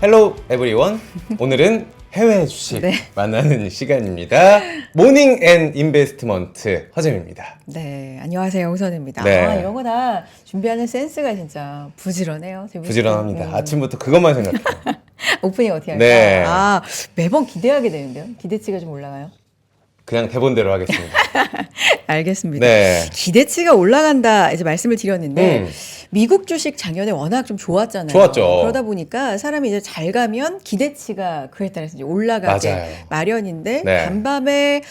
헬로 에브리원. 오늘은 해외 주식 네. 만나는 시간입니다. 모닝 앤 인베스트먼트 허재입니다. 네, 안녕하세요. 홍선입니다. 네. 아, 이런 거 다 준비하는 센스가 진짜 부지런해요. 부지런합니다. 네. 아침부터 그것만 생각해요. 오프닝 어떻게 할까? 네. 아, 매번 기대하게 되는데요. 기대치가 좀 올라가요? 그냥 대본대로 하겠습니다. 알겠습니다. 네. 기대치가 올라간다 이제 말씀을 드렸는데 음. 미국 주식 작년에 워낙 좀 좋았잖아요. 좋았죠. 그러다 보니까 사람이 이제 잘 가면 기대치가 그에 따라서 이제 올라가게 맞아요. 마련인데 네. 간밤에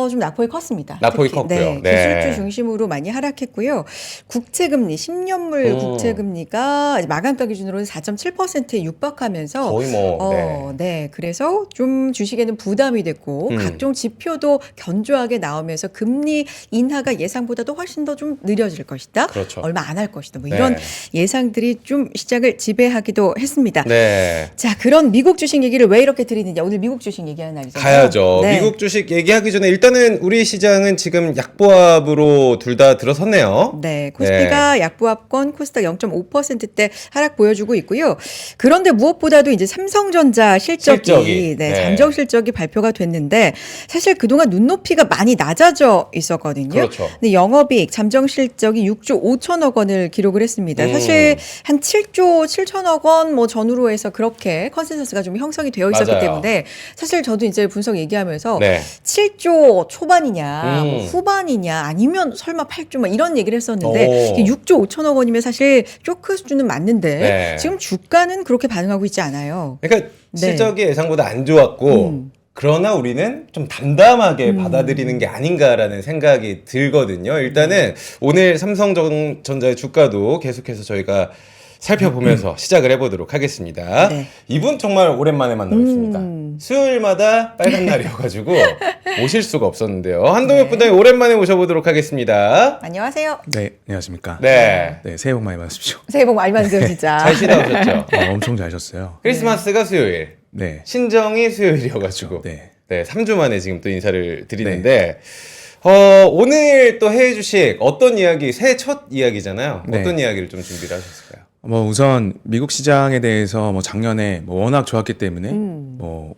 좀 낙폭이 컸습니다. 낙폭이 특히. 컸고요. 네, 네. 기술주 중심으로 많이 하락했고요. 국채금리 10년물 국채금리가 이제 마감가 기준으로는 4.7%에 육박하면서 거의 뭐 네, 그래서 좀 주식에는 부담이 됐고 각종 지표도 견조하게 나오면서 금리 인하가 예상보다도 훨씬 더 좀 느려질 것이다. 그렇죠. 얼마 안 할 것이다. 뭐 네. 이런 예상들이 좀 시장을 지배하기도 했습니다. 네. 자, 그런 미국 주식 얘기를 왜 이렇게 드리느냐? 오늘 미국 주식 얘기하는 날이잖아요. 가야죠. 네. 미국 주식 얘기하기 전에 일단은 우리 시장은 지금 약보합으로 둘 다 들어섰네요. 네, 코스피가 약보합권 코스닥 0.5%대 하락 보여주고 있고요. 그런데 무엇보다도 이제 삼성전자 실적이 네. 잠정 실적이 발표가 됐는데 사실 그동안 눈높이가 많이 낮아져 있었거든요. 그렇죠. 근데 영업이익 잠정 실적이 6조 5천억 원을 기록을 했습니다. 사실 한 7조 7천억 원 뭐 전후로 해서 그렇게 컨센서스가 좀 형성이 되어 있었기 맞아요. 때문에 사실 저도 이제 분석 얘기하면서 네. 7조 초반이냐 뭐 음. 후반이냐 아니면 설마 8조 막 이런 얘기를 했었는데 오. 이게 6조 5천억 원이면 사실 쇼크 수준은 맞는데 네. 지금 주가는 그렇게 반응하고 있지 않아요. 그러니까 네. 실적이 예상보다 안 좋았고 그러나 우리는 좀 담담하게 받아들이는 게 아닌가라는 생각이 들거든요. 일단은 오늘 삼성전자의 주가도 계속해서 저희가 살펴보면서 시작을 해보도록 하겠습니다. 네. 이분 정말 오랜만에 만나뵙습니다. 수요일마다 빨간 날이어가지고 오실 수가 없었는데요. 한동혁 네. 부장님 오랜만에 모셔보도록 하겠습니다. 안녕하세요. 네, 안녕하십니까. 네. 네, 새해 복 많이 받으십시오. 새해 복 많이 받으세요 진짜. 잘 쉬다 오셨죠? 엄청 잘 하셨어요. 크리스마스가 수요일, 네. 신정이 수요일이어가지고 네. 네, 3주 만에 지금 또 인사를 드리는데 오늘 또 해외 주식 어떤 이야기, 새해 첫 이야기잖아요. 네. 어떤 이야기를 좀 준비를 하셨을까요? 우선 미국 시장에 대해서 작년에 워낙 좋았기 때문에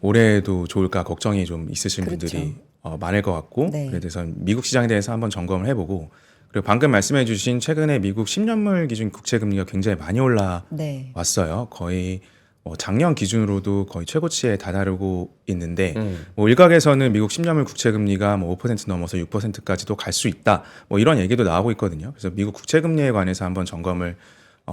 올해도 좋을까 걱정이 좀 있으신 그렇죠. 분들이 많을 것 같고 네. 그래서 미국 시장에 대해서 한번 점검을 해보고 그리고 방금 말씀해주신 최근에 미국 10년물 기준 국채 금리가 굉장히 많이 네. 올라왔어요. 거의 작년 기준으로도 거의 최고치에 다다르고 있는데 일각에서는 미국 10년물 국채 금리가 5% 넘어서 6%까지도 갈 수 있다. 이런 얘기도 나오고 있거든요. 그래서 미국 국채 금리에 관해서 한번 점검을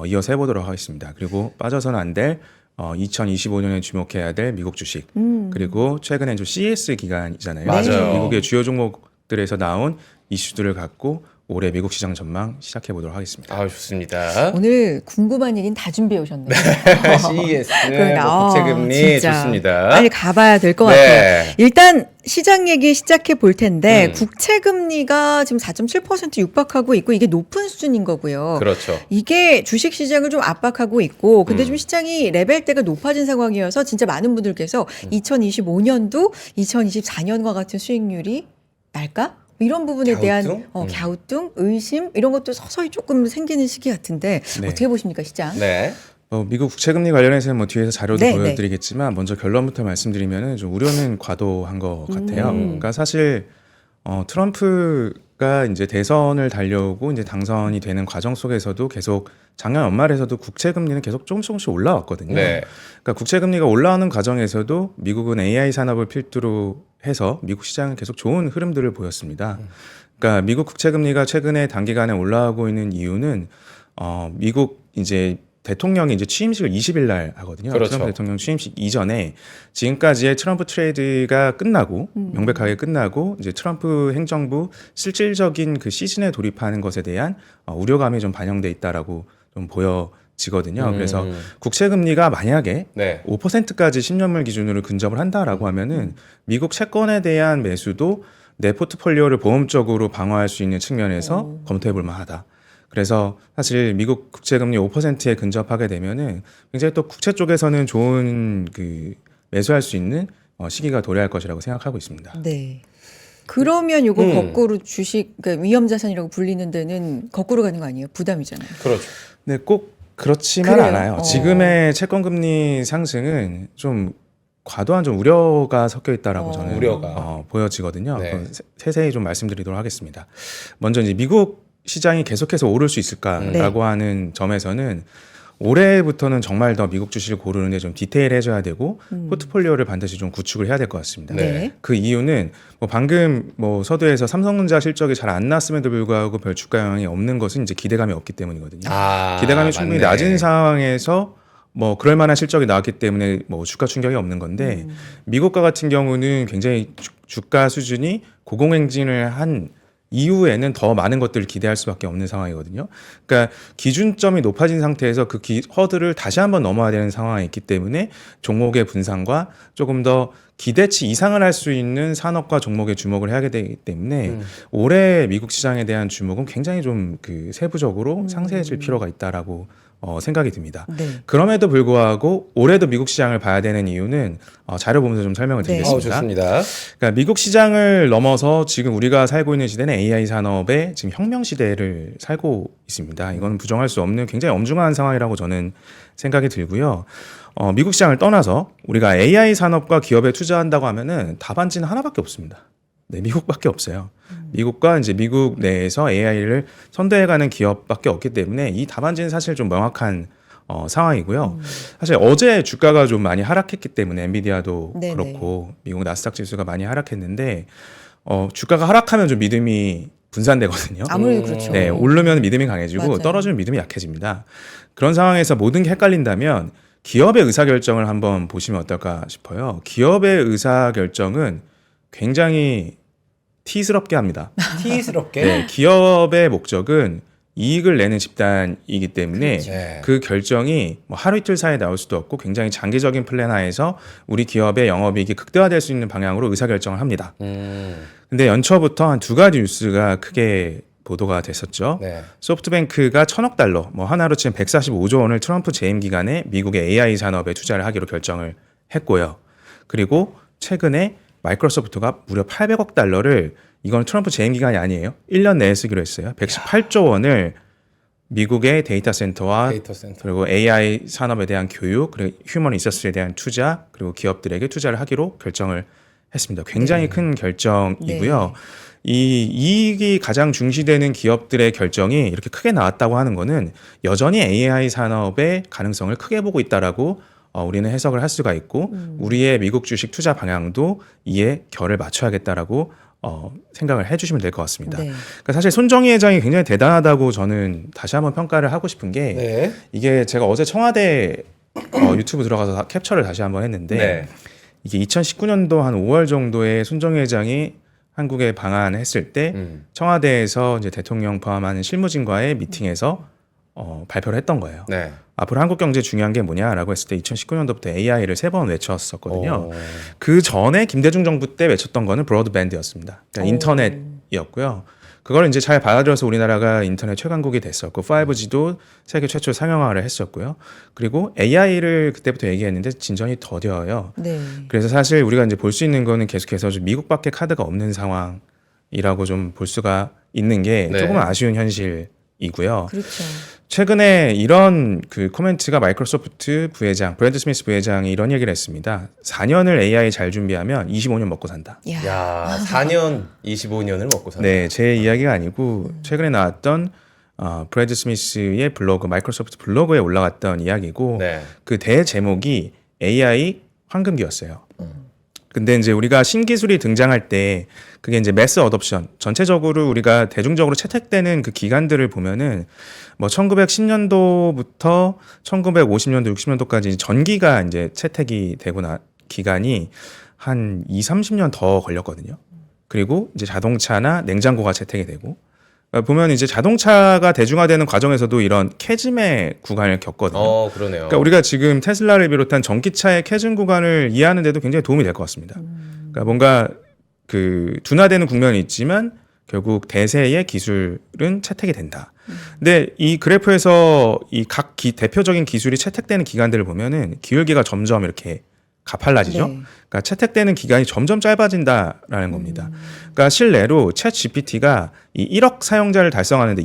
이어서 해보도록 하겠습니다. 그리고 빠져서는 안 될 2025년에 주목해야 될 미국 주식 그리고 최근에 좀 CES 기간이잖아요. 맞아요. 그래서 미국의 주요 종목들에서 나온 이슈들을 갖고 올해 미국 시장 전망 시작해 보도록 하겠습니다. 아, 좋습니다. 오늘 궁금한 얘기는 다 준비해 오셨네요. CES, 그러니까, 국채금리 진짜 좋습니다. 빨리 가봐야 될 것 네. 같아요. 일단 시장 얘기 시작해 볼 텐데 국채 금리가 지금 4.7% 육박하고 있고 이게 높은 수준인 거고요. 그렇죠. 이게 주식 시장을 좀 압박하고 있고 근데 좀 시장이 레벨대가 높아진 상황이어서 진짜 많은 분들께서 2025년도 2024년과 같은 수익률이 날까? 이런 부분에 대한 갸우뚱, 의심 이런 것도 서서히 조금 생기는 시기 같은데 네. 어떻게 보십니까 시장? 네. 미국 국채금리 관련해서는 뒤에서 자료도 네, 보여드리겠지만 먼저 결론부터 말씀드리면은 좀 우려는 과도한 것 같아요. 그러니까 사실 트럼프가 이제 대선을 달려오고 이제 당선이 되는 과정 속에서도 계속 작년 연말에서도 국채금리는 계속 조금씩 올라왔거든요. 네. 그러니까 국채금리가 올라오는 과정에서도 미국은 AI 산업을 필두로 해서 미국 시장은 계속 좋은 흐름들을 보였습니다. 그러니까 미국 국채금리가 최근에 단기간에 올라가고 있는 이유는 미국 이제 대통령이 이제 취임식을 20일 날 하거든요. 그렇죠. 트럼프 대통령 취임식 이전에 지금까지의 트럼프 트레이드가 끝나고 명백하게 끝나고 이제 트럼프 행정부 실질적인 그 시즌에 돌입하는 것에 대한 우려감이 좀 반영돼 있다라고 좀 보여지거든요. 그래서 국채 금리가 만약에 네. 5%까지 10년물 기준으로 근접을 한다라고 하면은 미국 채권에 대한 매수도 내 포트폴리오를 보험적으로 방어할 수 있는 측면에서 검토해 볼 만하다. 그래서 사실 미국 국채금리 5%에 근접하게 되면은 굉장히 또 국채 쪽에서는 좋은 그 매수할 수 있는 시기가 도래할 것이라고 생각하고 있습니다. 네. 그러면 요거 거꾸로 주식 그러니까 위험 자산이라고 불리는 데는 거꾸로 가는 거 아니에요? 부담이잖아요. 그렇죠. 근데 꼭 그렇지만 그래요? 않아요. 지금의 채권 금리 상승은 좀 과도한 좀 우려가 섞여 있다라고 저는 우려가. 보여지거든요. 네. 세세히 좀 말씀드리도록 하겠습니다. 먼저 이제 미국 시장이 계속해서 오를 수 있을까라고 네. 하는 점에서는 올해부터는 정말 더 미국 주식을 고르는데 좀 디테일해져야 되고 포트폴리오를 반드시 좀 구축을 해야 될 것 같습니다. 네. 그 이유는 뭐 방금 뭐 서두에서 삼성전자 실적이 잘 안 났음에도 불구하고 별 주가 영향이 없는 것은 이제 기대감이 없기 때문이거든요. 기대감이 충분히 맞네. 낮은 상황에서 뭐 그럴 만한 실적이 나왔기 때문에 뭐 주가 충격이 없는 건데 미국과 같은 경우는 굉장히 주가 수준이 고공행진을 한 이후에는 더 많은 것들을 기대할 수밖에 없는 상황이거든요. 그러니까 기준점이 높아진 상태에서 그 허들을 다시 한번 넘어야 되는 상황이 있기 때문에 종목의 분산과 조금 더 기대치 이상을 할 수 있는 산업과 종목에 주목을 해야 되기 때문에 올해 미국 시장에 대한 주목은 굉장히 좀 그 세부적으로 상세해질 필요가 있다라고 생각이 듭니다. 네. 그럼에도 불구하고 올해도 미국 시장을 봐야 되는 이유는 자료 보면서 좀 설명을 네. 드리겠습니다. 좋습니다. 그러니까 미국 시장을 넘어서 지금 우리가 살고 있는 시대는 AI 산업의 지금 혁명 시대를 살고 있습니다. 이건 부정할 수 없는 굉장히 엄중한 상황이라고 저는 생각이 들고요. 미국 시장을 떠나서 우리가 AI 산업과 기업에 투자한다고 하면은 답안지는 하나밖에 없습니다. 네, 미국밖에 없어요. 미국과 이제 미국 내에서 AI를 선도해가는 기업밖에 없기 때문에 이 답안지는 사실 좀 명확한 상황이고요. 사실 어제 주가가 좀 많이 하락했기 때문에 엔비디아도 네네. 그렇고 미국 나스닥 지수가 많이 하락했는데 주가가 하락하면 좀 믿음이 분산되거든요. 아무래도 그렇죠. 네, 오르면 믿음이 강해지고 맞아요. 떨어지면 믿음이 약해집니다. 그런 상황에서 모든 게 헷갈린다면 기업의 의사결정을 한번 보시면 어떨까 싶어요. 기업의 의사결정은 굉장히 티스럽게 합니다. 티스럽게. 네, 기업의 목적은 이익을 내는 집단이기 때문에 네. 그 결정이 뭐 하루 이틀 사이에 나올 수도 없고 굉장히 장기적인 플랜 하에서 우리 기업의 영업이익이 극대화될 수 있는 방향으로 의사결정을 합니다. 근데 연초부터 한 두 가지 뉴스가 크게 보도가 됐었죠. 네. 소프트뱅크가 1,000억 달러, 뭐 하나로 치면 145조 원을 트럼프 재임 기간에 미국의 AI 산업에 투자를 하기로 결정을 했고요. 그리고 최근에 마이크로소프트가 무려 800억 달러를 이건 트럼프 재임 기간이 아니에요. 1년 내에 쓰기로 했어요. 118조 원을 미국의 데이터 센터와 그리고 AI 산업에 대한 교육, 그리고 휴먼 리소스에 대한 투자, 그리고 기업들에게 투자를 하기로 결정을 했습니다. 굉장히 큰 결정이고요. 이 이익이 가장 중시되는 기업들의 결정이 이렇게 크게 나왔다고 하는 거는 여전히 AI 산업의 가능성을 크게 보고 있다라고 우리는 해석을 할 수가 있고 우리의 미국 주식 투자 방향도 이에 결을 맞춰야겠다라고 생각을 해주시면 될 것 같습니다. 네. 그러니까 사실 손정희 회장이 굉장히 대단하다고 저는 다시 한번 평가를 하고 싶은 게 네. 이게 제가 어제 청와대 유튜브 들어가서 캡처를 다시 한번 했는데 네. 이게 2019년도 한 5월 정도에 손정희 회장이 한국에 방한했을 때 청와대에서 이제 대통령 포함하는 실무진과의 미팅에서 발표를 했던 거예요. 네. 앞으로 한국 경제 중요한 게 뭐냐라고 했을 때 2019년도부터 AI를 3번 외쳤었거든요. 그 전에 김대중 정부 때 외쳤던 거는 브로드밴드였습니다. 그러니까 인터넷이었고요. 그걸 이제 잘 받아들여서 우리나라가 인터넷 최강국이 됐었고 5G도 세계 최초 상용화를 했었고요. 그리고 AI를 그때부터 얘기했는데 진전이 더뎌요. 네. 그래서 사실 우리가 이제 볼 수 있는 거는 계속해서 좀 미국밖에 카드가 없는 상황이라고 좀 볼 수가 있는 게 네. 조금 아쉬운 현실이고요. 그렇죠. 최근에 이런 그 코멘트가 마이크로소프트 부회장 브래드 스미스 부회장이 이런 얘기를 했습니다. 4년을 AI 잘 준비하면 25년 먹고 산다. 야, 4년, 25년을 먹고 산다. 네, 제 이야기가 아니고 최근에 나왔던 브래드 스미스의 블로그 마이크로소프트 블로그에 올라갔던 이야기고 네. 그 대제목이 AI 황금기였어요. 근데 이제 우리가 신기술이 등장할 때 그게 이제 매스 어덥션 전체적으로 우리가 대중적으로 채택되는 그 기간들을 보면은 뭐 1910년도부터 1950년도 60년도까지 전기가 이제 채택이 되고 기간이 한 30년 더 걸렸거든요. 그리고 이제 자동차나 냉장고가 채택이 되고 보면 이제 자동차가 대중화되는 과정에서도 이런 캐즘의 구간을 겪거든요. 그러네요. 그러니까 우리가 지금 테슬라를 비롯한 전기차의 캐즘 구간을 이해하는 데도 굉장히 도움이 될 것 같습니다. 그러니까 뭔가 그 둔화되는 국면이 있지만 결국 대세의 기술은 채택이 된다. 근데 이 그래프에서 이 각 대표적인 기술이 채택되는 기간들을 보면은 기울기가 점점 이렇게 가팔라지죠. 네. 그러니까 채택되는 기간이 점점 짧아진다라는 겁니다. 그러니까 실내로 챗 GPT가 이 1억 사용자를 달성하는데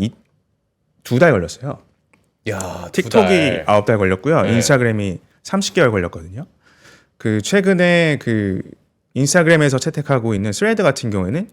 2달 걸렸어요. 야, 틱톡이 9달 걸렸고요. 네. 인스타그램이 30개월 걸렸거든요. 그 최근에 그 인스타그램에서 채택하고 있는 스레드 같은 경우에는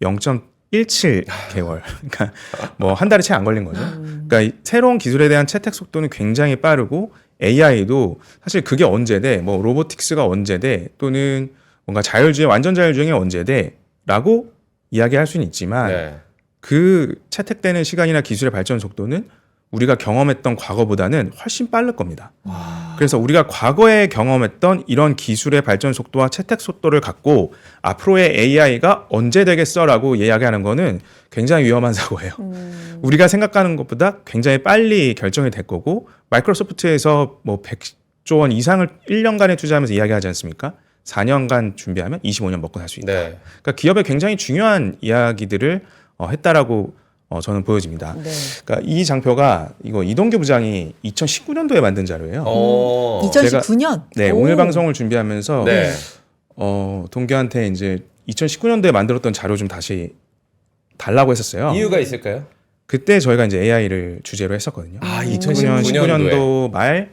0.17개월. 그러니까 뭐 한 달이 채 안 걸린 거죠. 그러니까 이 새로운 기술에 대한 채택 속도는 굉장히 빠르고 AI도 사실 그게 언제 돼? 뭐 로보틱스가 언제 돼? 또는 뭔가 자율주행 완전 자율주행이 언제 돼?라고 이야기할 수는 있지만 네. 그 채택되는 시간이나 기술의 발전 속도는 우리가 경험했던 과거보다는 훨씬 빠를 겁니다. 그래서 우리가 과거에 경험했던 이런 기술의 발전 속도와 채택 속도를 갖고 앞으로의 AI가 언제 되겠어라고 이야기하는 거는 굉장히 위험한 사고예요. 우리가 생각하는 것보다 굉장히 빨리 결정이 될 거고 마이크로소프트에서 뭐 100조 원 이상을 1년간에 투자하면서 이야기하지 않습니까? 4년간 준비하면 25년 먹고 살 수 있다. 네. 그러니까 기업에 굉장히 중요한 이야기들을 했다라고 저는 보여집니다. 네. 그러니까 이 장표가 이거 이동규 부장이 2019년도에 만든 자료예요. 2019년. 네, 오늘 방송을 준비하면서 네. 동규한테 이제 2019년도에 만들었던 자료 좀 다시 달라고 했었어요. 이유가 있을까요? 그때 저희가 이제 AI를 주제로 했었거든요. 아, 19년도 말에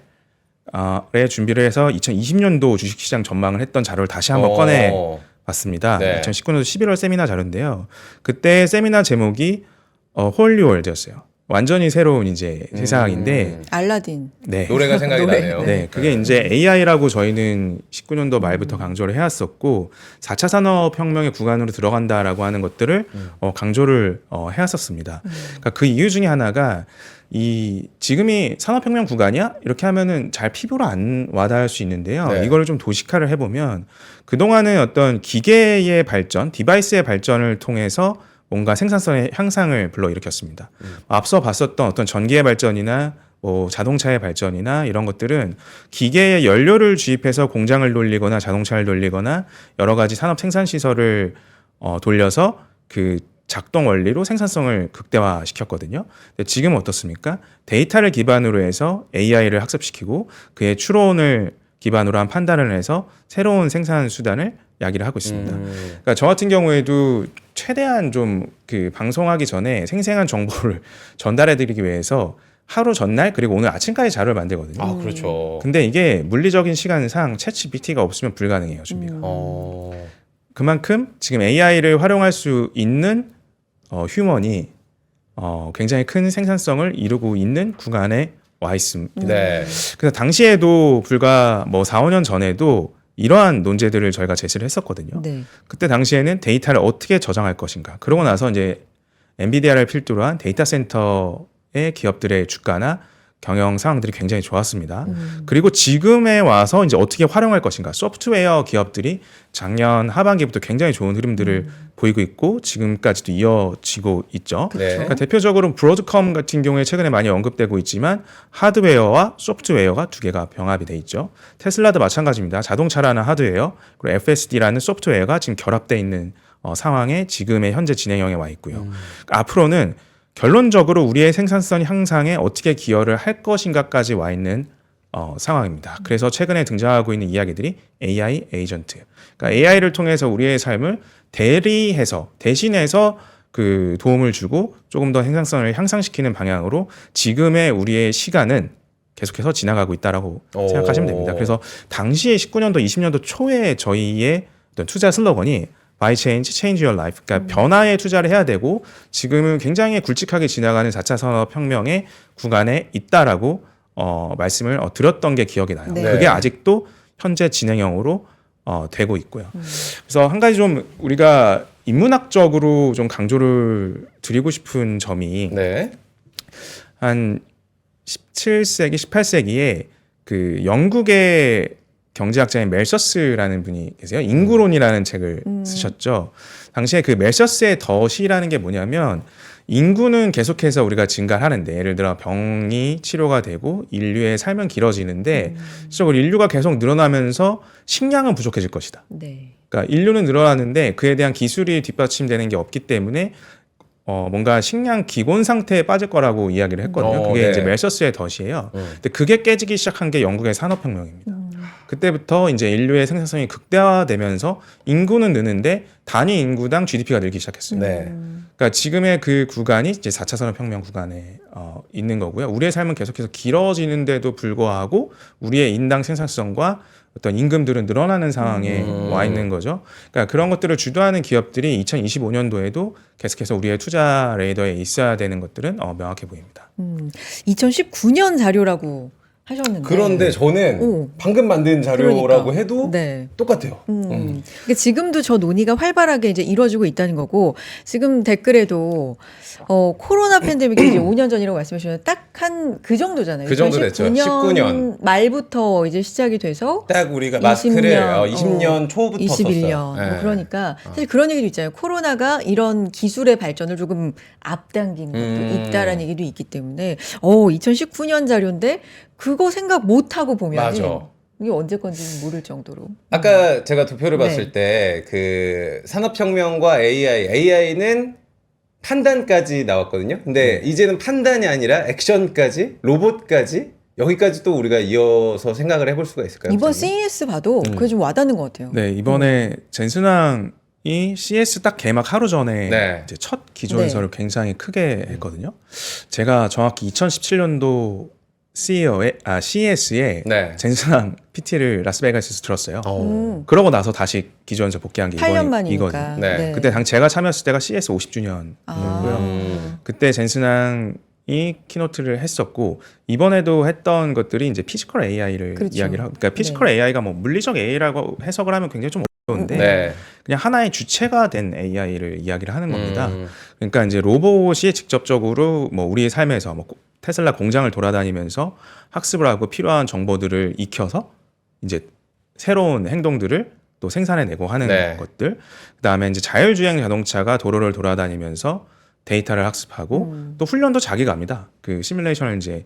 준비를 해서 2020년도 주식시장 전망을 했던 자료를 다시 한번 꺼내 봤습니다. 네. 2019년도 11월 세미나 자료인데요. 그때 세미나 제목이 홀리월드였어요. 완전히 새로운 이제 세상인데 알라딘. 네. 노래가 생각이 노래. 나네요. 네, 그게 이제 AI라고 저희는 19년도 말부터 강조를 해왔었고 4차 산업혁명의 구간으로 들어간다라고 하는 것들을 강조를 해왔었습니다. 그러니까 그 이유 중에 하나가 이 지금이 산업혁명 구간이야? 이렇게 하면은 잘 피부로 안 와닿을 수 있는데요. 네. 이거를 좀 도식화를 해보면 그동안은 어떤 기계의 발전, 디바이스의 발전을 통해서 뭔가 생산성의 향상을 불러일으켰습니다. 앞서 봤었던 어떤 전기의 발전이나 뭐 자동차의 발전이나 이런 것들은 기계에 연료를 주입해서 공장을 돌리거나 자동차를 돌리거나 여러 가지 산업 생산 시설을 돌려서 그 작동 원리로 생산성을 극대화시켰거든요. 근데 지금은 어떻습니까? 데이터를 기반으로 해서 AI를 학습시키고 그의 추론을 기반으로 한 판단을 해서 새로운 생산 수단을 야기를 하고 있습니다. 그러니까 저 같은 경우에도 최대한 좀 그 방송하기 전에 생생한 정보를 전달해드리기 위해서 하루 전날 그리고 오늘 아침까지 자료를 만들거든요. 아, 그렇죠. 근데 이게 물리적인 시간상 챗GPT가 없으면 불가능해요, 준비가. 그만큼 지금 AI를 활용할 수 있는 휴먼이 굉장히 큰 생산성을 이루고 있는 구간에 와 있습니다. 네. 그래서 당시에도 불과 뭐 4, 5년 전에도 이러한 논제들을 저희가 제시를 했었거든요. 네. 그때 당시에는 데이터를 어떻게 저장할 것인가. 그러고 나서 이제 엔비디아를 필두로 한 데이터 센터의 기업들의 주가나 경영 상황들이 굉장히 좋았습니다. 그리고 지금에 와서 이제 어떻게 활용할 것인가. 소프트웨어 기업들이 작년 하반기부터 굉장히 좋은 흐름들을 보이고 있고 지금까지도 이어지고 있죠. 네. 그러니까 대표적으로 브로드컴 같은 경우에 최근에 많이 언급되고 있지만 하드웨어와 소프트웨어가 두 개가 병합이 돼 있죠. 테슬라도 마찬가지입니다. 자동차라는 하드웨어 그리고 FSD라는 소프트웨어가 지금 결합되어 있는 상황에 지금의 현재 진행형에 와 있고요. 그러니까 앞으로는 결론적으로 우리의 생산성 향상에 어떻게 기여를 할 것인가까지 와 있는 상황입니다. 그래서 최근에 등장하고 있는 이야기들이 AI 에이전트. 그러니까 AI를 통해서 우리의 삶을 대신해서 그 도움을 주고 조금 더 생산성을 향상시키는 방향으로 지금의 우리의 시간은 계속해서 지나가고 있다라고 생각하시면 됩니다. 그래서 당시에 19년도, 20년도 초에 저희의 어떤 투자 슬로건이 Buy change, change your life. 그러니까 변화에 투자를 해야 되고 지금은 굉장히 굵직하게 지나가는 4차 산업혁명의 구간에 있다라고 말씀을 드렸던 게 기억이 나요. 네. 그게 아직도 현재 진행형으로 되고 있고요. 그래서 한 가지 좀 우리가 인문학적으로 좀 강조를 드리고 싶은 점이 네. 한 17세기, 18세기에 그 영국의 경제학자인 멜서스라는 분이 계세요. 인구론이라는 책을 쓰셨죠. 당시에 그 멜서스의 덫이라는 게 뭐냐면 인구는 계속해서 우리가 증가하는데 예를 들어 병이 치료가 되고 인류의 삶은 길어지는데 실제로 인류가 계속 늘어나면서 식량은 부족해질 것이다. 네. 그러니까 인류는 늘어나는데 그에 대한 기술이 뒷받침되는 게 없기 때문에 뭔가 식량 기곤 상태에 빠질 거라고 이야기를 했거든요. 그게 네. 이제 멜서스의 덫이에요. 근데 그게 깨지기 시작한 게 영국의 산업혁명입니다. 그때부터 이제 인류의 생산성이 극대화되면서 인구는 느는데 단위 인구당 GDP가 늘기 시작했어요. 네. 그러니까 지금의 그 구간이 이제 4차 산업혁명 구간에 있는 거고요. 우리의 삶은 계속해서 길어지는데도 불구하고 우리의 인당 생산성과 어떤 임금들은 늘어나는 상황에 와 있는 거죠. 그러니까 그런 것들을 주도하는 기업들이 2025년도에도 계속해서 우리의 투자 레이더에 있어야 되는 것들은 명확해 보입니다. 2019년 자료라고 하셨는데. 그런데 저는 오. 방금 만든 자료라고 그러니까. 해도 네. 똑같아요. 그러니까 지금도 저 논의가 활발하게 이제 이루어지고 있다는 거고, 지금 댓글에도 코로나 팬데믹이 이제 5년 전이라고 말씀해 주셨는데 딱 한 그 정도잖아요. 그 정도 됐죠. 19년 말부터 이제 시작이 돼서 딱 우리가 마스크를 20년 초부터 21년. 썼어요. 네. 뭐 그러니까 사실 그런 얘기도 있잖아요. 코로나가 이런 기술의 발전을 조금 앞당긴 것도 있다라는 얘기도 있기 때문에 2019년 자료인데 그거 생각 못 하고 보면 맞아. 이게 언제 건지 모를 정도로. 아까 제가 도표를 네. 봤을 때 그 산업혁명과 AI는 판단까지 나왔거든요. 근데 이제는 판단이 아니라 액션까지, 로봇까지, 여기까지 또 우리가 이어서 생각을 해볼 수가 있을까요? 이번 선생님? CES 봐도 그게 좀 와닿는 것 같아요. 네, 이번에 젠슨왕이 CS 딱 개막 하루 전에 네. 이제 첫 기조연설을 굉장히 크게 했거든요. 제가 정확히 2017년도 CES에 네. 젠슨왕 PT를 라스베가스에서 들었어요. 음. 그러고 나서 다시 기조연설 복귀한 게 8년 이번이거든요. 만이니까. 네. 그때 제가 참여했을 때가 CS 50주년이고요. 그때 젠슨왕이 키노트를 했었고 이번에도 했던 것들이 이제 피지컬 AI를 그렇죠. 이야기를 하고, 그러니까 피지컬 AI가 뭐 물리적 AI라고 해석을 하면 굉장히 좀 어려운데 네. 그냥 하나의 주체가 된 AI를 이야기를 하는 겁니다. 그러니까 이제 로봇이 직접적으로 뭐 우리의 삶에서 뭐 테슬라 공장을 돌아다니면서 학습을 하고 필요한 정보들을 익혀서 이제 새로운 행동들을 또 생산해내고 하는 네. 것들. 그다음에 이제 자율주행 자동차가 도로를 돌아다니면서 데이터를 학습하고 또 훈련도 자기가 합니다. 그 시뮬레이션을 이제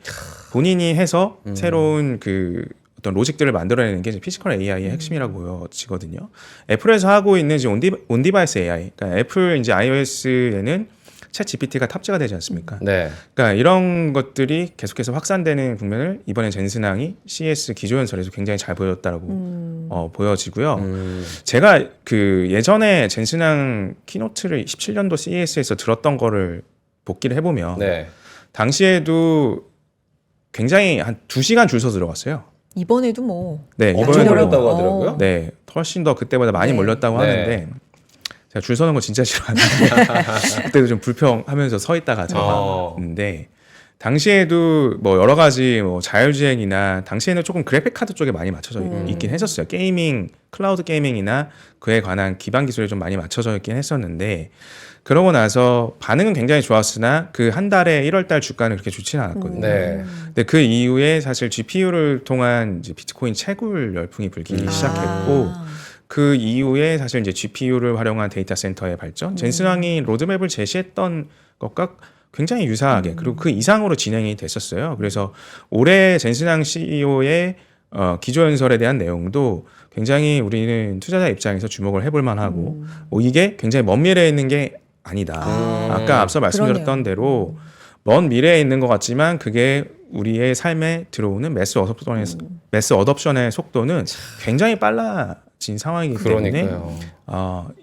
본인이 해서 새로운 그 어떤 로직들을 만들어내는 게 이제 피지컬 AI의 핵심이라고 보여지거든요. 애플에서 하고 있는 이제 온디바이스 AI, 그러니까 애플 이제 iOS에는 챗 GPT가 탑재가 되지 않습니까? 네. 그러니까 이런 것들이 계속해서 확산되는 국면을 이번에 젠슨왕이 CS 기조연설에서 굉장히 잘 보여줬다라고 보여지고요. 제가 그 예전에 젠슨왕 키노트를 17년도 CES에서 들었던 거를 복기를 해보면 네. 당시에도 굉장히 한 2시간 줄 서서 들어갔어요. 이번에도 뭐. 네, 엄청 이번에도 몰렸다고 하더라고요. 네, 훨씬 더 그때보다 많이 네. 몰렸다고 네. 하는데 제가 줄 서는 거 진짜 싫어하는데 그때도 좀 불평하면서 서 있다가 들어갔는데 당시에도 뭐 여러 가지 뭐 자율주행이나 당시에는 조금 그래픽 카드 쪽에 많이 맞춰져 있긴 했었어요. 게이밍, 클라우드 게이밍이나 그에 관한 기반 기술에 좀 많이 맞춰져 있긴 했었는데 그러고 나서 반응은 굉장히 좋았으나 그 한 달에 1월달 주가는 그렇게 좋지는 않았거든요. 네. 근데 그 이후에 사실 GPU를 통한 이제 비트코인 채굴 열풍이 불기 시작했고 그 이후에 사실 이제 GPU를 활용한 데이터 센터의 발전, 젠슨왕이 로드맵을 제시했던 것과 굉장히 유사하게 그리고 그 이상으로 진행이 됐었어요. 그래서 올해 젠슨왕 CEO의 기조연설에 대한 내용도 굉장히 우리는 투자자 입장에서 주목을 해볼 만하고 이게 굉장히 먼 미래에 있는 게 아니다. 아까 앞서 말씀드렸던 대로 먼 미래에 있는 것 같지만 그게 우리의 삶에 들어오는 매스 어덥션의 속도는 굉장히 빨라진 상황이기 때문에 그러니까요.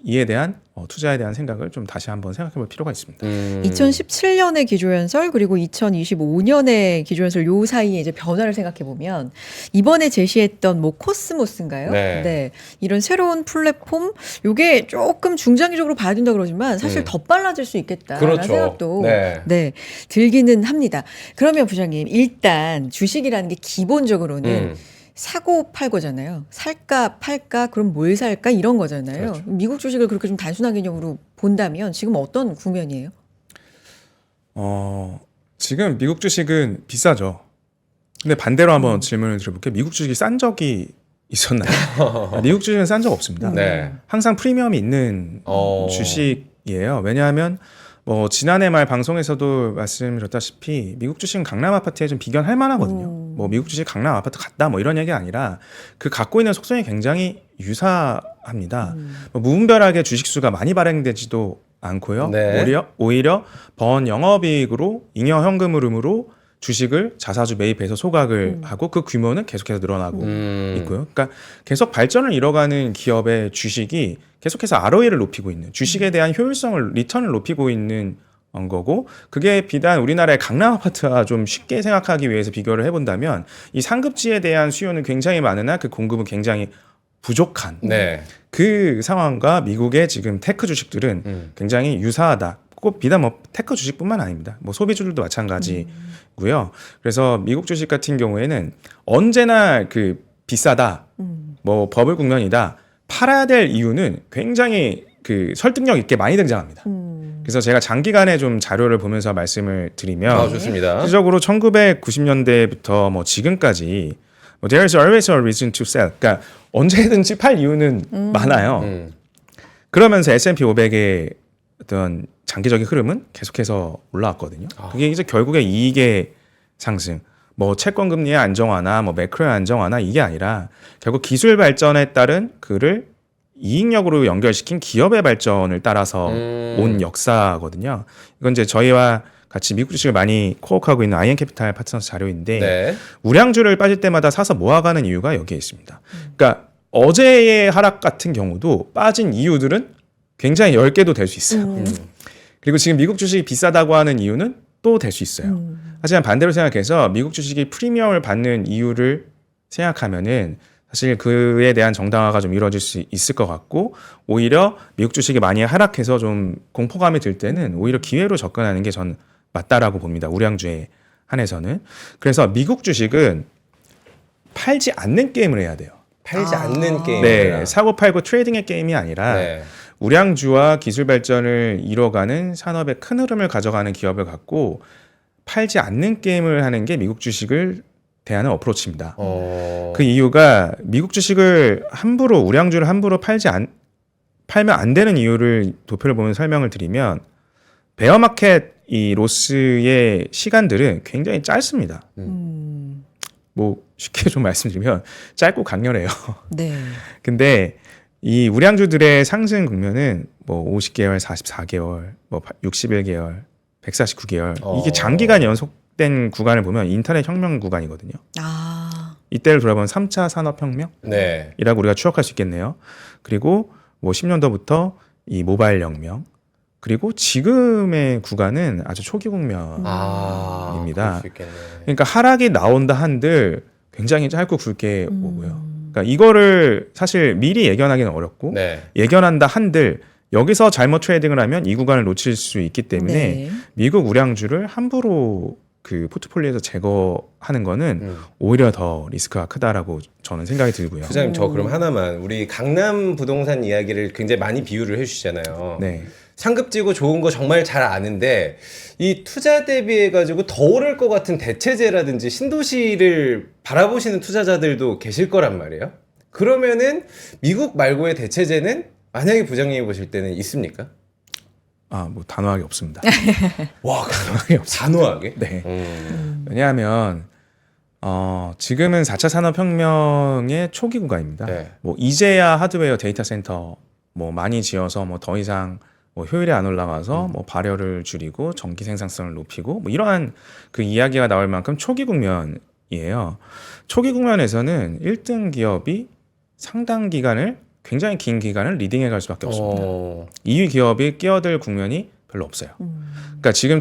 이에 대한 투자에 대한 생각을 좀 다시 한번 생각해 볼 필요가 있습니다. 2017년의 기조연설 그리고 2025년의 기조연설 요 사이에 이제 변화를 생각해 보면 이번에 제시했던 뭐 코스모스인가요? 네. 이런 새로운 플랫폼 요게 조금 중장기적으로 봐야 된다 그러지만 사실 더 빨라질 수 있겠다라는 그렇죠. 생각도 네. 들기는 합니다. 그러면 부장님 일단 주식이라는 게 기본적으로는 사고 팔고잖아요. 살까 팔까 그럼 뭘 살까 이런 거잖아요. 그렇죠. 미국 주식을 그렇게 좀 단순한 개념으로 본다면 지금 어떤 국면이에요? 지금 미국 주식은 비싸죠. 근데 반대로 한번 질문을 드려볼게요. 미국 주식이 싼 적이 있었나요? 미국 주식은 싼 적 없습니다. 네. 항상 프리미엄이 있는 주식이에요. 왜냐하면 뭐 지난해 말 방송에서도 말씀드렸다시피 미국 주식은 강남 아파트에 좀 비견할 만하거든요. 뭐 미국 주식 강남 아파트 같다 뭐 이런 얘기 아니라 그 갖고 있는 속성이 굉장히 유사합니다. 뭐 무분별하게 주식 수가 많이 발행되지도 않고요. 네. 오히려 번 영업이익으로 잉여 현금 흐름으로 주식을 자사주 매입해서 소각을 하고 그 규모는 계속해서 늘어나고 있고요. 그러니까 계속 발전을 이뤄가는 기업의 주식이 계속해서 ROE를 높이고 있는 주식에 대한 효율성을 리턴을 높이고 있는 거고 그게 비단 우리나라의 강남 아파트와 좀 쉽게 생각하기 위해서 비교를 해본다면 이 상급지에 대한 수요는 굉장히 많으나 그 공급은 굉장히 부족한 네. 그 상황과 미국의 지금 테크 주식들은 굉장히 유사하다. 꼭 비단 뭐 테크 주식뿐만 아닙니다. 뭐 소비주들도 마찬가지고요. 그래서 미국 주식 같은 경우에는 언제나 그 비싸다, 뭐 버블 국면이다 팔아야 될 이유는 굉장히 그 설득력 있게 많이 등장합니다. 그래서 제가 장기간에 좀 자료를 보면서 말씀을 드리면 좋습니다. 실질적으로 1990년대부터 뭐 지금까지 뭐 there is always a reason to sell. 그러니까 언제든지 팔 이유는 많아요. 그러면서 S&P 500의 어떤 장기적인 흐름은 계속해서 올라왔거든요. 그게 이제 결국에 이익의 상승, 뭐 채권 금리의 안정화나 뭐 매크로의 안정화나 이게 아니라 결국 기술 발전에 따른 그를 이익력으로 연결시킨 기업의 발전을 따라서 온 역사거든요. 이건 이제 저희와 같이 미국 주식을 많이 코어하고 있는 아이엔캐피탈 파트너스 자료인데 네. 우량주를 빠질 때마다 사서 모아가는 이유가 여기에 있습니다. 그러니까 어제의 하락 같은 경우도 빠진 이유들은 굉장히 10개도 될 수 있어요. 그리고 지금 미국 주식이 비싸다고 하는 이유는 또 될 수 있어요. 하지만 반대로 생각해서 미국 주식이 프리미엄을 받는 이유를 생각하면은 사실 그에 대한 정당화가 좀 이루어질 수 있을 것 같고 오히려 미국 주식이 많이 하락해서 좀 공포감이 들 때는 오히려 기회로 접근하는 게 전 맞다라고 봅니다. 우량주에 한해서는. 그래서 미국 주식은 팔지 않는 게임을 해야 돼요. 팔지 않는 게임. 네, 사고 팔고 트레이딩의 게임이 아니라 네. 우량주와 기술 발전을 이뤄가는 산업의 큰 흐름을 가져가는 기업을 갖고 팔지 않는 게임을 하는 게 미국 주식을 대하는 어프로치입니다. 그 이유가 미국 주식을 함부로 우량주를 함부로 팔면 안 되는 이유를 도표를 보면 설명을 드리면 베어마켓 이 로스의 시간들은 굉장히 짧습니다. 뭐 쉽게 좀 말씀드리면 짧고 강렬해요. 네. 근데 이 우량주들의 상승 국면은 뭐 50개월, 44개월, 뭐 61개월, 149개월 이게 장기간 연속된 구간을 보면 인터넷 혁명 구간이거든요. 아. 이때를 돌아보면 3차 산업혁명이라고 네. 우리가 추억할 수 있겠네요. 그리고 뭐 10년도부터 이 모바일 혁명 그리고 지금의 구간은 아주 초기 국면입니다. 그럴 수 있겠네. 그러니까 하락이 나온다 한들 굉장히 짧고 굵게 오고요. 그러니까 이거를 사실 미리 예견하기는 어렵고 네. 예견한다 한들 여기서 잘못 트레이딩을 하면 이 구간을 놓칠 수 있기 때문에 네. 미국 우량주를 함부로 그 포트폴리오에서 제거하는 거는 오히려 더 리스크가 크다라고 저는 생각이 들고요. 부장님 저 그럼 하나만 우리 강남 부동산 이야기를 굉장히 많이 비유를 해주시잖아요. 네. 상급지고 좋은 거 정말 잘 아는데 이 투자 대비해 가지고 더 오를 것 같은 대체제라든지 신도시를 바라보시는 투자자들도 계실 거란 말이에요. 그러면은 미국 말고의 대체제는 만약에 부장님이 보실 때는 있습니까? 아, 뭐 단호하게 없습니다. 와, 단호하게? 네. 왜냐하면 지금은 4차 산업혁명의 초기 구간입니다. 네. 뭐 이제야 하드웨어 데이터 센터 뭐 많이 지어서 뭐 더 이상 뭐 효율이 안 올라가서 뭐 발열을 줄이고 전기 생산성을 높이고 뭐 이러한 그 이야기가 나올 만큼 초기 국면이에요. 초기 국면에서는 1등 기업이 상당 기간을 굉장히 긴 기간을 리딩해 갈 수밖에 없습니다. 2위 기업이 끼어들 국면이 별로 없어요. 그러니까 지금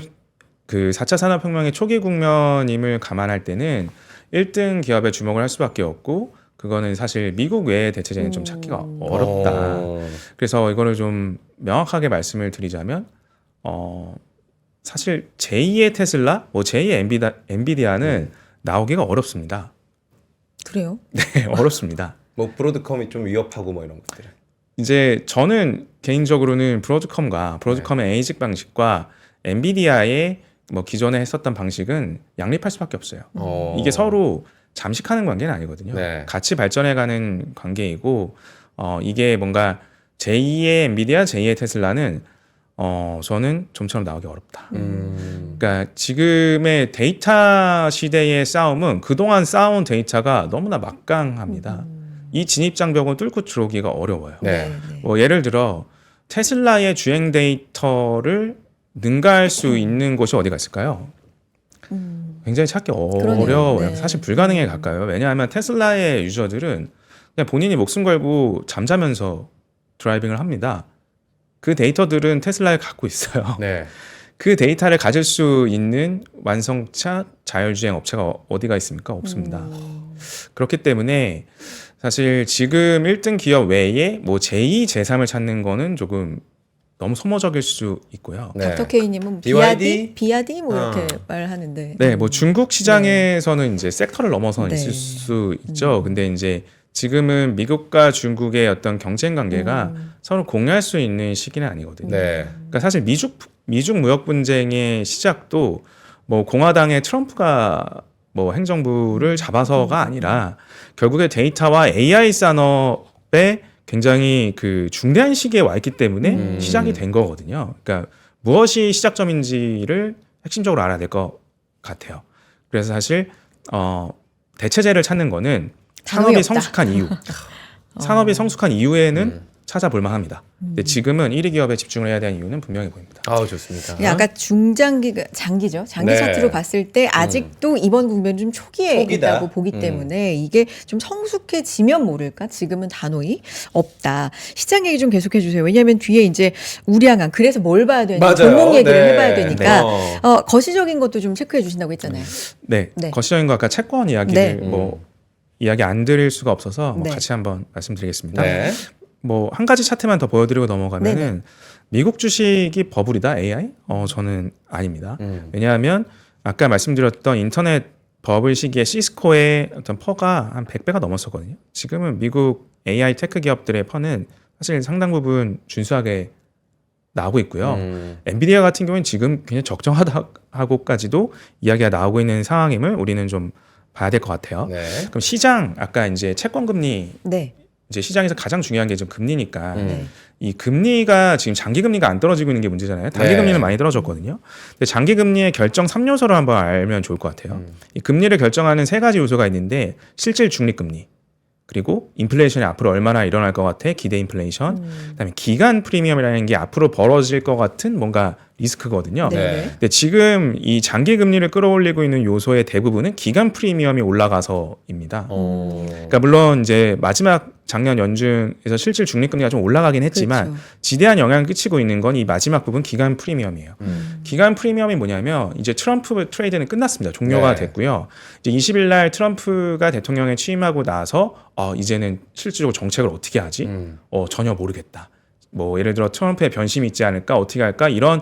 그 4차 산업혁명의 초기 국면임을 감안할 때는 1등 기업에 주목을 할 수밖에 없고 그거는 사실 미국 외의 대체제는 좀 찾기가 어렵다. 그래서 이거를 좀 명확하게 말씀을 드리자면 사실 제2의 테슬라, 뭐 제2의 엔비디아는 나오기가 어렵습니다. 그래요? 네, 어렵습니다. 뭐 브로드컴이 좀 위협하고 뭐 이런 것들. 이제 저는 개인적으로는 브로드컴의 에이직 방식과 엔비디아의 뭐 기존에 했었던 방식은 양립할 수밖에 없어요. 이게 서로 잠식하는 관계는 아니거든요. 네. 같이 발전해가는 관계이고 이게 뭔가 제2의 엔비디아, 제2의 테슬라는 저는 좀처럼 나오기 어렵다. 그러니까 지금의 데이터 시대의 싸움은 그동안 쌓아온 데이터가 너무나 막강합니다. 이 진입장벽을 뚫고 들어오기가 어려워요. 네. 뭐 예를 들어 테슬라의 주행 데이터를 능가할 수 있는 곳이 어디가 있을까요? 굉장히 찾기 그러네요. 어려워요. 네. 사실 불가능에 가까워요. 왜냐하면 테슬라의 유저들은 그냥 본인이 목숨 걸고 잠자면서 드라이빙을 합니다. 그 데이터들은 테슬라에 갖고 있어요. 네. 그 데이터를 가질 수 있는 완성차 자율주행 업체가 어디가 있습니까? 없습니다. 그렇기 때문에 사실 지금 1등 기업 외에 뭐 제2, 제3을 찾는 거는 조금 너무 소모적일 수 있고요. 네. 닥터 K님은 BYD? 비아디 뭐 이렇게 말하는데. 네, 뭐 중국 시장에서는 이제 섹터를 넘어서 네. 있을 수 있죠. 근데 이제 지금은 미국과 중국의 어떤 경쟁 관계가 서로 공유할 수 있는 시기는 아니거든요. 네. 그러니까 사실 미중 무역 분쟁의 시작도 뭐 공화당의 트럼프가 뭐 행정부를 잡아서가 아니라 결국에 데이터와 AI 산업에 굉장히 그 중대한 시기에 와 있기 때문에 시작이 된 거거든요. 그러니까 무엇이 시작점인지를 핵심적으로 알아야 될 것 같아요. 그래서 사실 대체제를 찾는 거는 단어이 산업이 없다. 성숙한 이유, 산업이 성숙한 이후에는 찾아볼 만합니다. 근데 지금은 1위 기업에 집중을 해야 되는 이유는 분명히 보입니다. 아우 좋습니다. 그냥 아까 장기죠. 장기 네. 차트로 봤을 때 아직도 이번 국면은 좀 초기에 초기다. 있다고 보기 때문에 이게 좀 성숙해지면 모를까? 지금은 단호히 없다. 시장 얘기 좀 계속해 주세요. 왜냐하면 뒤에 이제 우량한 그래서 뭘 봐야 되냐 맞아요. 종목 얘기를 네. 해봐야 되니까 네. 거시적인 것도 좀 체크해 주신다고 했잖아요. 네, 네. 거시적인 거 아까 채권 이야기를 네. 뭐 이야기 안 드릴 수가 없어서 뭐 네. 같이 한번 말씀드리겠습니다. 네. 뭐 한 가지 차트만 더 보여드리고 넘어가면은 네네. 미국 주식이 버블이다 AI? 저는 아닙니다. 왜냐하면 아까 말씀드렸던 인터넷 버블 시기에 시스코의 어떤 퍼가 한 100배가 넘었었거든요. 지금은 미국 AI 테크 기업들의 퍼는 사실 상당 부분 준수하게 나오고 있고요. 엔비디아 같은 경우는 지금 그냥 적정하다고까지도 이야기가 나오고 있는 상황임을 우리는 좀 봐야 될 것 같아요. 네. 그럼 시장 아까 이제 채권 금리 네. 이제 시장에서 가장 중요한 게 좀 금리니까 네. 이 금리가 지금 장기 금리가 안 떨어지고 있는 게 문제잖아요. 단기 네. 금리는 많이 떨어졌거든요. 근데 장기 금리의 결정 3요소를 한번 알면 좋을 것 같아요. 이 금리를 결정하는 세 가지 요소가 있는데 실질 중립 금리, 그리고 인플레이션이 앞으로 얼마나 일어날 것 같아, 기대 인플레이션, 그다음에 기간 프리미엄이라는 게 앞으로 벌어질 것 같은 뭔가 리스크거든요. 네. 근데 지금 이 장기 금리를 끌어올리고 있는 요소의 대부분은 기간 프리미엄이 올라가서입니다. 그러니까 물론 이제 마지막 작년 연준에서 실질 중립금리가 좀 올라가긴 했지만 그렇죠. 지대한 영향을 끼치고 있는 건 이 마지막 부분 기간 프리미엄이에요. 기간 프리미엄이 뭐냐면 이제 트럼프 트레이드는 끝났습니다. 종료가 네. 됐고요. 이제 20일 날 트럼프가 대통령에 취임하고 나서 이제는 실질적으로 정책을 어떻게 하지? 전혀 모르겠다. 뭐 예를 들어 트럼프의 변심이 있지 않을까, 어떻게 할까, 이런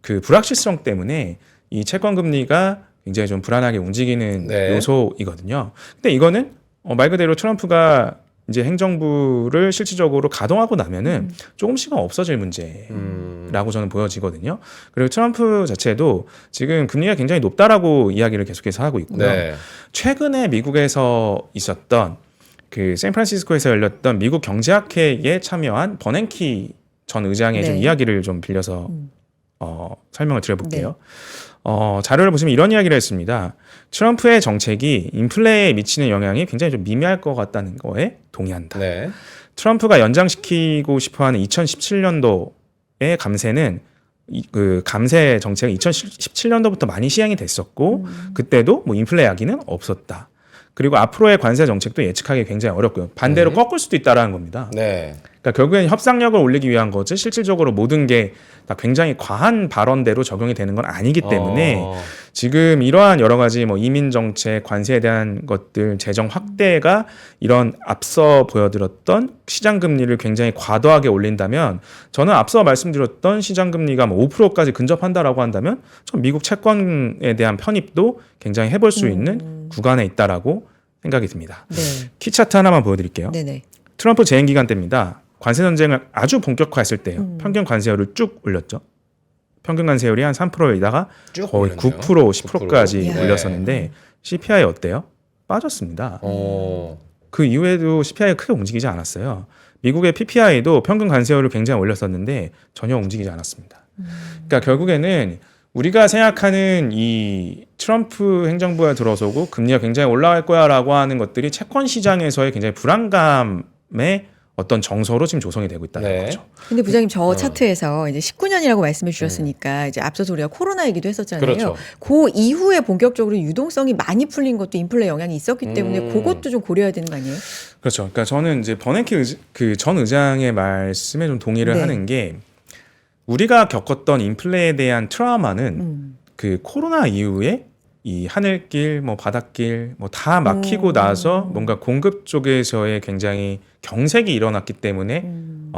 그 불확실성 때문에 이 채권 금리가 굉장히 좀 불안하게 움직이는 네. 요소이거든요. 근데 이거는 말 그대로 트럼프가 이제 행정부를 실질적으로 가동하고 나면은 조금씩은 없어질 문제라고 저는 보여지거든요. 그리고 트럼프 자체도 지금 금리가 굉장히 높다라고 이야기를 계속해서 하고 있고요. 네. 최근에 미국에서 있었던 그 샌프란시스코에서 열렸던 미국 경제학회에 참여한 버냉키 전 의장의 네. 좀 이야기를 좀 빌려서 설명을 드려볼게요. 자료를 보시면 이런 이야기를 했습니다. 트럼프의 정책이 인플레에 미치는 영향이 굉장히 좀 미미할 것 같다는 거에 동의한다. 네. 트럼프가 연장시키고 싶어하는 2017년도의 감세는 그 감세 정책은 2017년도부터 많이 시행이 됐었고 그때도 뭐 인플레 야기는 없었다. 그리고 앞으로의 관세 정책도 예측하기 굉장히 어렵고요. 반대로 꺾을 수도 있다라는 겁니다. 네. 그러니까 결국엔 협상력을 올리기 위한 거지 실질적으로 모든 게 다 굉장히 과한 발언대로 적용이 되는 건 아니기 때문에 지금 이러한 여러 가지 뭐 이민 정책, 관세에 대한 것들, 재정 확대가 이런 앞서 보여드렸던 시장 금리를 굉장히 과도하게 올린다면 저는 앞서 말씀드렸던 시장 금리가 뭐 5%까지 근접한다라고 한다면 전 미국 채권에 대한 편입도 굉장히 해볼 수 있는 구간에 있다라고 생각이 듭니다. 네. 키 차트 하나만 보여드릴게요. 네네. 트럼프 재임 기간 때입니다. 관세 전쟁을 아주 본격화했을 때예요. 평균 관세율을 쭉 올렸죠. 평균 관세율이 한 3%이다가 쭉 거의 올렸네요. 9%, 10%까지 네. 올렸었는데 CPI 어때요? 빠졌습니다. 그 이후에도 CPI가 크게 움직이지 않았어요. 미국의 PPI도 평균 관세율을 굉장히 올렸었는데 전혀 움직이지 않았습니다. 그러니까 결국에는 우리가 생각하는 이 트럼프 행정부가 들어서고 금리가 굉장히 올라갈 거야라고 하는 것들이 채권 시장에서의 굉장히 불안감에 어떤 정서로 지금 조성이 되고 있다는 네. 거죠. 근데 부장님 저 차트에서 이제 19년이라고 말씀해 주셨으니까 이제 앞서서 우리가 코로나 얘기도 했었잖아요. 그렇죠. 그 이후에 본격적으로 유동성이 많이 풀린 것도 인플레 영향이 있었기 때문에 그것도 좀 고려해야 되는 거 아니에요? 그렇죠. 그러니까 저는 이제 버냉키 그 전 의장의 말씀에 좀 동의를 네. 하는 게 우리가 겪었던 인플레에 대한 트라우마는 그 코로나 이후에 이 하늘길, 뭐 바닷길, 뭐 다 막히고 나서 뭔가 공급 쪽에서의 굉장히 경색이 일어났기 때문에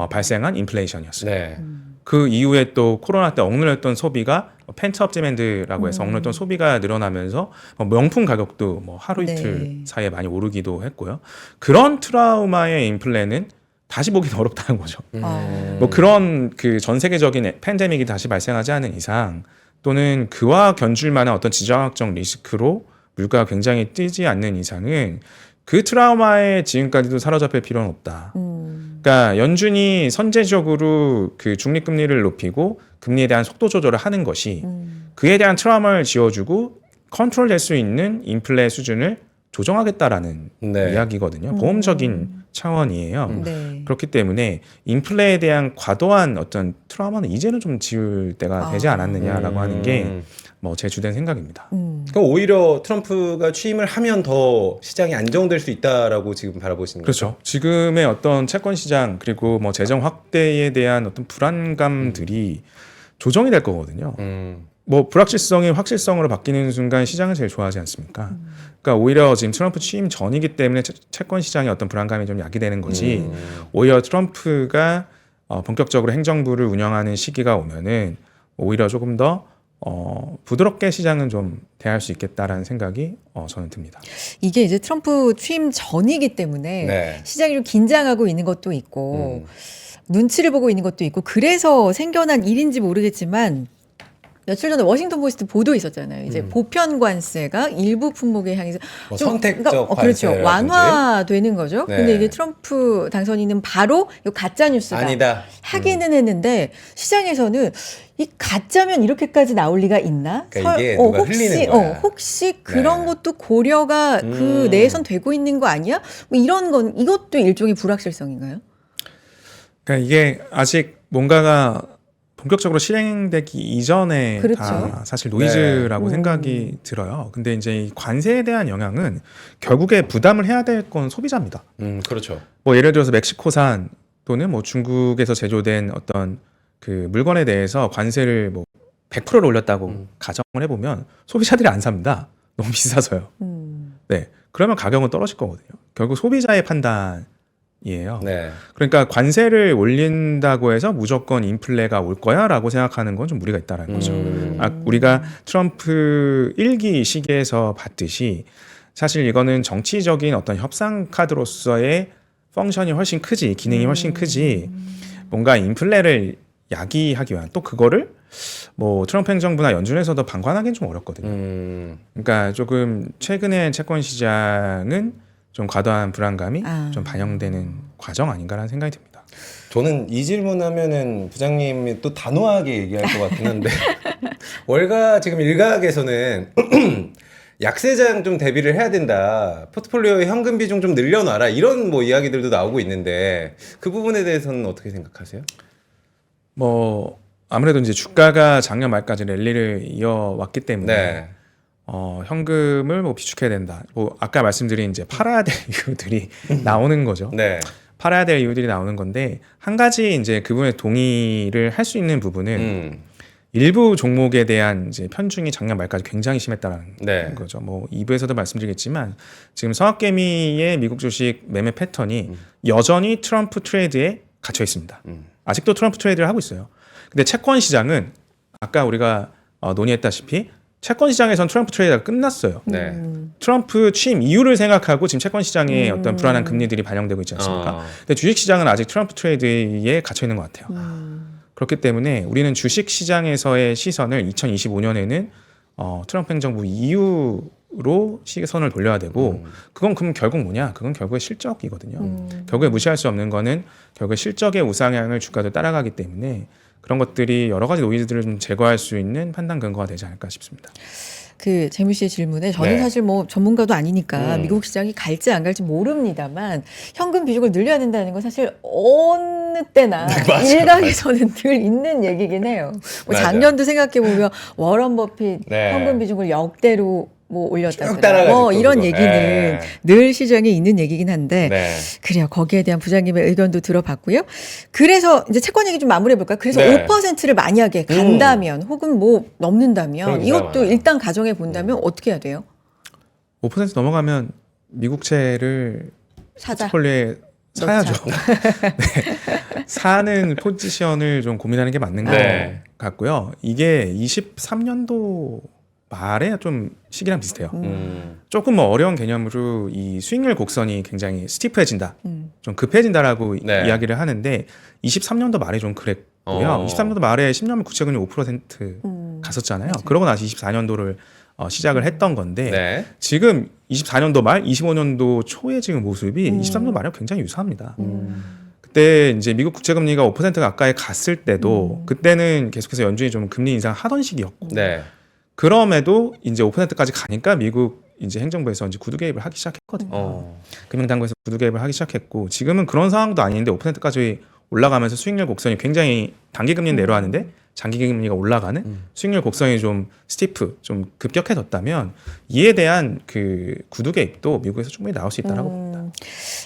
발생한 인플레이션이었어요. 네. 그 이후에 또 코로나 때 억눌렸던 소비가 펜트업 디맨드라고 해서 억눌렸던 소비가 늘어나면서 명품 가격도 뭐 하루 이틀 네. 사이에 많이 오르기도 했고요. 그런 트라우마의 인플레는 다시 보기는 어렵다는 거죠. 뭐 그런 그 전 세계적인 팬데믹이 다시 발생하지 않은 이상 또는 그와 견줄 만한 어떤 지정학적 리스크로 물가가 굉장히 뛰지 않는 이상은 그 트라우마에 지금까지도 사로잡힐 필요는 없다. 그러니까 연준이 선제적으로 그 중립금리를 높이고 금리에 대한 속도 조절을 하는 것이 그에 대한 트라우마를 지워주고 컨트롤될 수 있는 인플레 수준을 조정하겠다라는 네. 이야기거든요. 보험적인 차원이에요. 네. 그렇기 때문에 인플레에 대한 과도한 어떤 트라우마는 이제는 좀 지울 때가 되지 않았느냐라고 하는 게 뭐 제 주된 생각입니다. 그러니까 오히려 트럼프가 취임을 하면 더 시장이 안정될 수 있다라고 지금 바라보시는 거죠. 그렇죠. 지금의 어떤 채권 시장 그리고 뭐 재정 확대에 대한 어떤 불안감들이 조정이 될 거거든요. 뭐 불확실성이 확실성으로 바뀌는 순간 시장은 제일 좋아하지 않습니까? 그러니까 오히려 지금 트럼프 취임 전이기 때문에 채권 시장의 어떤 불안감이 좀 야기되는 거지. 오히려 트럼프가 본격적으로 행정부를 운영하는 시기가 오면은 오히려 조금 더 부드럽게 시장은 좀 대할 수 있겠다라는 생각이 저는 듭니다. 이게 이제 트럼프 취임 전이기 때문에 네. 시장이 좀 긴장하고 있는 것도 있고 눈치를 보고 있는 것도 있고 그래서 생겨난 일인지 모르겠지만 며칠 전에 워싱턴 포스트 보도 있었잖아요. 이제 보편 관세가 일부 품목에 향해서 뭐 좀 선택적 그렇죠. 관세라든지. 완화되는 거죠. 네. 근데 이게 트럼프 당선인은 바로 이 가짜 뉴스다. 아니다. 하기는 했는데 시장에서는 이 가짜면 이렇게까지 나올 리가 있나? 그러니까 이게 누가 흘리는 거야. 혹시 그런 네. 것도 고려가 그 내에선 되고 있는 거 아니야? 뭐 이런 건 이것도 일종의 불확실성인가요? 그러니까 이게 아직 뭔가가 본격적으로 실행되기 이전에 그렇죠. 다 사실 노이즈라고 생각이 들어요. 근데 이제 이 관세에 대한 영향은 결국에 부담을 해야 될 건 소비자입니다. 그렇죠. 뭐 예를 들어서 멕시코산 또는 뭐 중국에서 제조된 어떤 그 물건에 대해서 관세를 뭐 100%를 올렸다고 가정을 해보면 소비자들이 안 삽니다. 너무 비싸서요. 네, 그러면 가격은 떨어질 거거든요. 결국 소비자의 판단이에요. 네. 그러니까 관세를 올린다고 해서 무조건 인플레가 올 거야라고 생각하는 건 좀 무리가 있다라는 거죠. 우리가 트럼프 1기 시기에서 봤듯이 사실 이거는 정치적인 어떤 협상 카드로서의 펑션이 훨씬 크지, 기능이 훨씬 크지, 뭔가 인플레를 야기하기 위한 또 그거를 뭐 트럼프 행정부나 연준에서도 방관하기는 좀 어렵거든요. 그러니까 조금 최근에 채권 시장은 좀 과도한 불안감이 좀 반영되는 과정 아닌가라는 생각이 듭니다. 저는 이 질문하면은 부장님이 또 단호하게 얘기할 것 같긴 한데 월가 지금 일각에서는 약세장 좀 대비를 해야 된다. 포트폴리오의 현금 비중 좀 늘려놔라. 이런 뭐 이야기들도 나오고 있는데 그 부분에 대해서는 어떻게 생각하세요? 뭐 아무래도 이제 주가가 작년 말까지 랠리를 이어왔기 때문에 네. 현금을 뭐 비축해야 된다. 뭐 아까 말씀드린 이제 팔아야 될 이유들이 나오는 거죠. 네. 팔아야 될 이유들이 나오는 건데 한 가지 이제 그분의 동의를 할 수 있는 부분은 일부 종목에 대한 이제 편중이 작년 말까지 굉장히 심했다라는 네. 거죠. 뭐 2부에서도 말씀드리겠지만 지금 서학개미의 미국 주식 매매 패턴이 여전히 트럼프 트레이드에 갇혀 있습니다. 아직도 트럼프 트레이드를 하고 있어요. 근데 채권 시장은 아까 우리가 논의했다시피 채권 시장에선 트럼프 트레이드가 끝났어요. 네. 트럼프 취임 이유를 생각하고 지금 채권 시장에 어떤 불안한 금리들이 반영되고 있지 않습니까? 근데 주식 시장은 아직 트럼프 트레이드에 갇혀 있는 것 같아요. 그렇기 때문에 우리는 주식 시장에서의 시선을 2025년에는 트럼프 행정부 이후로 시선을 돌려야 되고 그건 그럼 결국 뭐냐? 그건 결국에 실적이거든요. 결국에 무시할 수 없는 거는 결국에 실적의 우상향을 주가도 따라가기 때문에 그런 것들이 여러 가지 노이즈들을 좀 제거할 수 있는 판단 근거가 되지 않을까 싶습니다. 그 재미 씨의 질문에 저는 네. 사실 뭐 전문가도 아니니까 미국 시장이 갈지 안 갈지 모릅니다만 현금 비중을 늘려야 된다는 건 사실 어느 때나 맞아, 일각에서는 늘 있는 얘기긴 해요. 뭐 맞아. 작년도 생각해 보면 워런 버핏 네. 현금 비중을 역대로 뭐 쭉 올렸다거나 따라가지고 뭐 이런 그거. 얘기는 네. 늘 시장에 있는 얘기긴 한데 네. 그래요. 거기에 대한 부장님의 의견도 들어봤고요. 그래서 이제 채권 얘기 좀 마무리해 볼까요? 그래서 네. 5%를 만약에 간다면 혹은 뭐 넘는다면 그런 이것도 기사가 많아요. 일단 가정해 본다면 어떻게 해야 돼요? 5% 넘어가면 미국채를 사자. 포트폴리오에 사야죠. 네. 사는 포지션을 좀 고민하는 게 맞는 것 네. 같고요. 이게 23년도 말에 좀 시기랑 비슷해요. 조금 뭐 어려운 개념으로 이 수익률 곡선이 굉장히 스티프해진다, 좀 급해진다라고 네. 이야기를 하는데 23년도 말에 좀 그랬고요. 23년도 말에 10년물 국채금리 5% 갔었잖아요. 맞아요. 그러고 나서 24년도를 시작을 했던 건데 네. 지금 24년도 말, 25년도 초의 지금 모습이 23년도 말에 굉장히 유사합니다. 그때 이제 미국 국채금리가 5% 가까이 갔을 때도 그때는 계속해서 연준이 좀 금리 인상 하던 시기였고 네. 그럼에도 이제 5%까지 가니까 미국 이제 행정부에서 이제 구두 개입을 하기 시작했거든요. 금융당국에서 구두 개입을 하기 시작했고 지금은 그런 상황도 아닌데 5%까지 올라가면서 수익률 곡선이 굉장히 단기 금리는 내려왔는데 장기 금리가 올라가는 수익률 곡선이 좀 스티프, 좀 급격해졌다면 이에 대한 그 구두 개입도 미국에서 충분히 나올 수 있다라고 봅니다.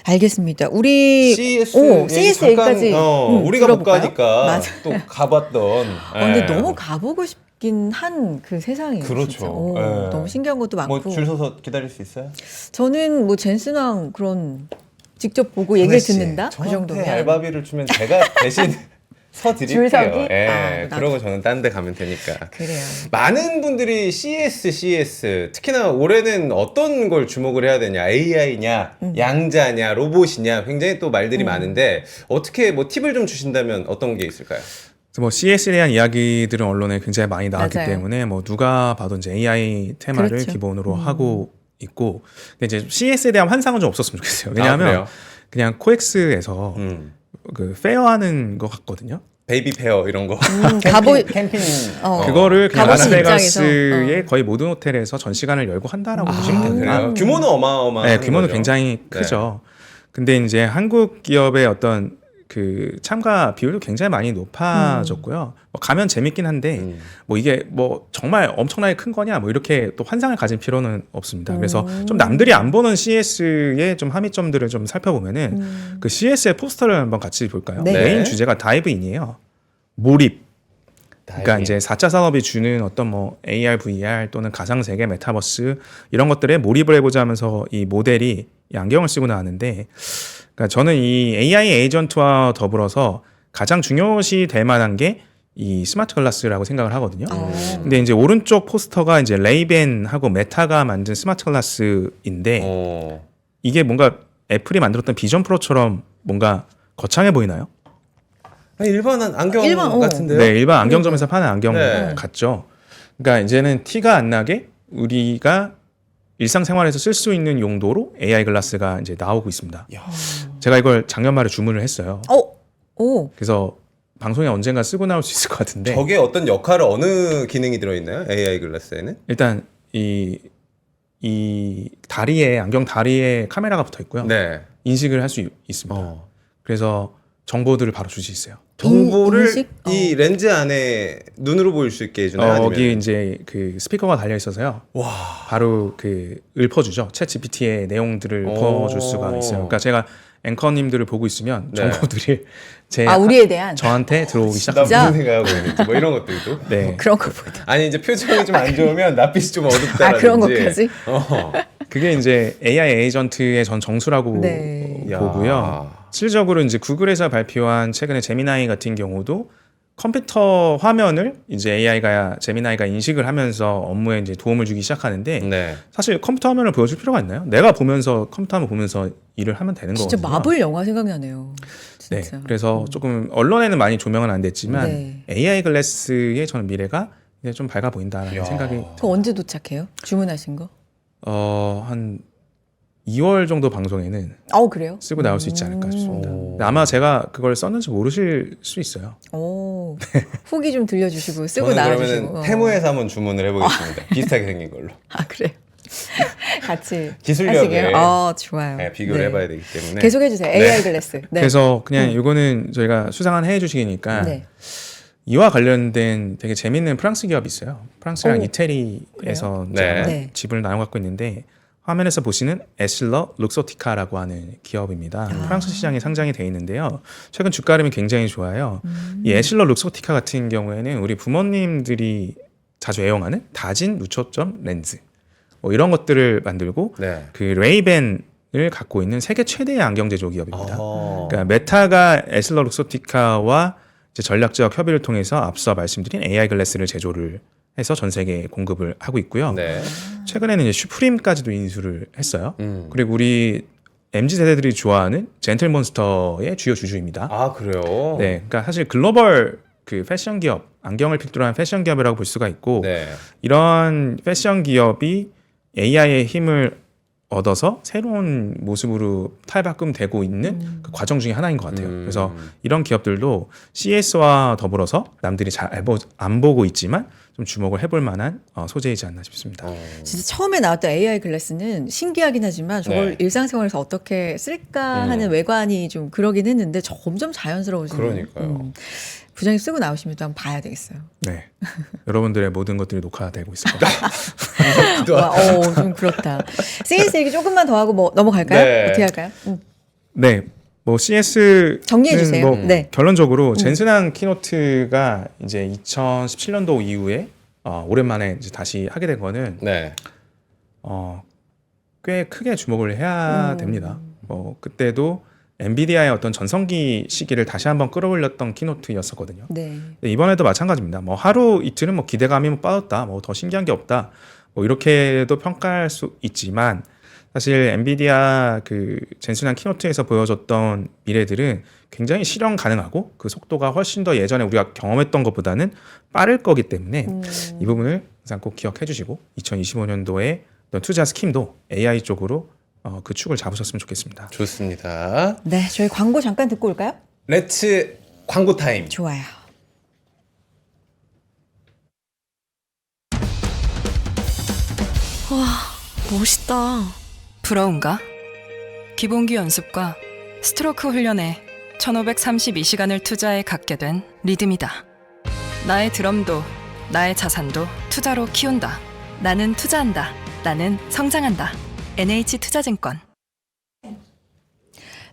알겠습니다. 우리 CS, CS 잠깐, 얘기까지 우리가 못 들어볼까요? 가니까 맞아. 또 가봤던. 근데 예. 너무 가보고 싶긴 한 그 세상이에요. 그렇죠. 진짜. 오, 예. 너무 신기한 것도 많고. 뭐 줄 서서 기다릴 수 있어요? 저는 뭐 젠슨왕 그런 직접 보고 얘기를 듣는다 그 저한테 정도면. 알바비를 주면 제가 대신 서 줄 드릴게요. 서기? 예. 아, 나도. 그러고 저는 딴 데 가면 되니까. 그래요. 많은 분들이 CS, 특히나 올해는 어떤 걸 주목을 해야 되냐, AI냐, 양자냐, 로봇이냐, 굉장히 또 말들이 많은데 어떻게 뭐 팁을 좀 주신다면 어떤 게 있을까요? 그래서 뭐 CS에 대한 이야기들은 언론에 굉장히 많이 나왔기 맞아요. 때문에 뭐 누가 봐도 이제 AI 테마를 그렇죠. 기본으로 하고 있고 근데 이제 CS에 대한 환상은 좀 없었으면 좋겠어요. 그래요? 왜냐하면 그냥 코엑스에서 그 페어하는 것 같거든요. 베이비 페어 이런 거. 가보- 캠핑. 그거를 그냥 가보신 라스베가스의 입장에서, 거의 모든 호텔에서 전시관을 열고 한다라고 보시면 됩니다. 그래요? 규모는 어마어마한 네, 규모는 거죠. 굉장히 크죠. 근데 이제 한국 기업의 어떤 그 참가 비율도 굉장히 많이 높아졌고요. 뭐 가면 재밌긴 한데 뭐 이게 뭐 정말 엄청나게 큰 거냐 뭐 이렇게 또 환상을 가질 필요는 없습니다. 그래서 좀 남들이 안 보는 CS의 좀 함의점들을 좀 살펴보면은 그 CS의 포스터를 한번 같이 볼까요? 네. 메인 주제가 다이브인이에요. 몰입. 그러니까 다행이에요. 이제 4차 산업이 주는 어떤 뭐 AR, VR 또는 가상세계, 메타버스 이런 것들에 몰입을 해보자 하면서 이 모델이 이 안경을 쓰고 나왔는데 그러니까 저는 이 AI 에이전트와 더불어서 가장 중요시 될 만한 게 이 스마트 글라스라고 생각을 하거든요. 근데 이제 오른쪽 포스터가 이제 레이벤하고 메타가 만든 스마트 글라스인데 이게 뭔가 애플이 만들었던 비전 프로처럼 뭔가 거창해 보이나요? 일반한 안경 일반, 같은데요? 네, 일반 안경점에서 파는 안경 네. 같죠. 그러니까 이제는 티가 안 나게 우리가 일상생활에서 쓸 수 있는 용도로 AI 글라스가 이제 나오고 있습니다. 제가 이걸 작년 말에 주문을 했어요. 오. 그래서 방송에 언젠가 쓰고 나올 수 있을 것 같은데 저게 어떤 역할을 어느 기능이 들어있나요? AI 글라스에는? 일단 이 다리에 안경 다리에 카메라가 붙어 있고요. 네. 인식을 할 수 있습니다. 그래서 정보들을 바로 줄 수 있어요. 정보를 인식? 이 렌즈 안에 눈으로 보일 수 있게 해주나요? 아니면? 여기 이제 그 스피커가 달려 있어서요. 와. 바로 그 읊어주죠. 챗 GPT의 내용들을 읊어줄 수가 있어요. 그러니까 제가 앵커님들을 보고 있으면 네. 정보들이 제 우리에 대한 저한테 들어오기 나 시작합니다. 무슨 생각하고 있는지 뭐 이런 것들도. 네. 그런 거보다. 아니 이제 표정이 좀 안 좋으면 낯빛이 좀 어둡다라든지. 그런 것까지? 그게 이제 AI 에이전트의 전 정수라고 네. 보고요. 야. 실질적으로 이제 구글에서 발표한 최근에 제미나이 같은 경우도 컴퓨터 화면을 이제 제미나이가 인식을 하면서 업무에 이제 도움을 주기 시작하는데 네. 사실 컴퓨터 화면을 보여줄 필요가 있나요? 내가 보면서 컴퓨터 화면 보면서 일을 하면 되는 진짜 거거든요. 마블 영화 생각나네요. 네, 진짜. 그래서 조금 언론에는 많이 조명은 안 됐지만 네. AI 글래스의 저는 미래가 이제 좀 밝아 보인다라는 야. 생각이 그거 언제 도착해요? 주문하신 거? 한 2월 정도 방송에는 그래요? 쓰고 나올 수 있지 않을까 싶습니다. 오. 근데 아마 제가 그걸 썼는지 모르실 수 있어요. 오, 후기 좀 들려주시고 쓰고 저는 나와주시고. 그러면 테무에서 한번 주문을 해보겠습니다. 비슷하게 생긴 걸로. 그래요. 같이 기술력을 하시게요? 좋아요. 네, 비교를 네. 해봐야 되기 때문에. 계속해주세요. AI 글래스. 네. 그래서 그냥 이거는 저희가 수상한 해외 주식이니까 네. 이와 관련된 되게 재밌는 프랑스 기업이 있어요. 프랑스랑 오, 이태리에서 그래요? 제가 네. 지분을 나눠 갖고 있는데 화면에서 보시는 에슬러 룩소티카라고 하는 기업입니다. 프랑스 시장에 상장이 돼 있는데요. 최근 주가 흐름이 굉장히 좋아요. 이 에슬러 룩소티카 같은 경우에는 우리 부모님들이 자주 애용하는 다진 무초점 렌즈 뭐 이런 것들을 만들고 네. 그 레이벤을 갖고 있는 세계 최대의 안경 제조 기업입니다. 어. 그러니까 메타가 에슬러 룩소티카와 이제 전략적 협의를 통해서 앞서 말씀드린 AI 글래스를 제조를 해서 전 세계에 공급을 하고 있고요. 네. 최근에는 이제 슈프림까지도 인수를 했어요. 음. 그리고 우리 MZ 세대들이 좋아하는 젠틀몬스터의 주요 주주입니다. 아 그래요? 네, 그러니까 사실 글로벌 그 패션 기업, 안경을 필두로 한 패션 기업이라고 볼 수가 있고 네. 이런 패션 기업이 AI의 힘을 얻어서 새로운 모습으로 탈바꿈되고 있는 그 과정 중에 하나인 것 같아요. 그래서 이런 기업들도 CS와 더불어서 남들이 잘 안 보고 있지만 좀 주목을 해볼 만한 소재이지 않나 싶습니다. 진짜 처음에 나왔던 AI 글래스는 신기하긴 하지만 저걸 네. 일상생활에서 어떻게 쓸까 하는 외관이 좀 그러긴 했는데 점점 자연스러워지는. 그러니까요. 부장님 쓰고 나오시면 또 한번 봐야 되겠어요. 네, 여러분들의 모든 것들이 녹화되고 있을 겁니다. 와, 좀 그렇다. CS 얘기 조금만 더 하고 뭐 넘어갈까요? 네. 어떻게 할까요? 네, 뭐 CS 정리해 주세요. 뭐 네. 결론적으로 젠슨한 키노트가 이제 2017년도 이후에 오랜만에 이제 다시 하게 된 거는 네. 꽤 크게 주목을 해야 됩니다. 그때도 엔비디아의 어떤 전성기 시기를 다시 한번 끌어올렸던 키노트였었거든요. 네. 근데 이번에도 마찬가지입니다. 뭐 하루 이틀은 뭐 기대감이 뭐 빠졌다, 뭐 더 신기한 게 없다, 뭐 이렇게도 평가할 수 있지만 사실 엔비디아 그 젠슨한 키노트에서 보여줬던 미래들은 굉장히 실현 가능하고 그 속도가 훨씬 더 예전에 우리가 경험했던 것보다는 빠를 거기 때문에 이 부분을 항상 꼭 기억해 주시고 2025년도에 어떤 투자 스킴도 AI 쪽으로 그 축을 잡으셨으면 좋겠습니다. 좋습니다. 네, 저희 광고 잠깐 듣고 올까요? 렛츠 광고 타임. 좋아요. 멋있다. 부러운가? 기본기 연습과 스트로크 훈련에 1532시간을 투자해 갖게 된 리듬이다. 나의 드럼도 나의 자산도 투자로 키운다. 나는 투자한다. 나는 성장한다. NH투자증권.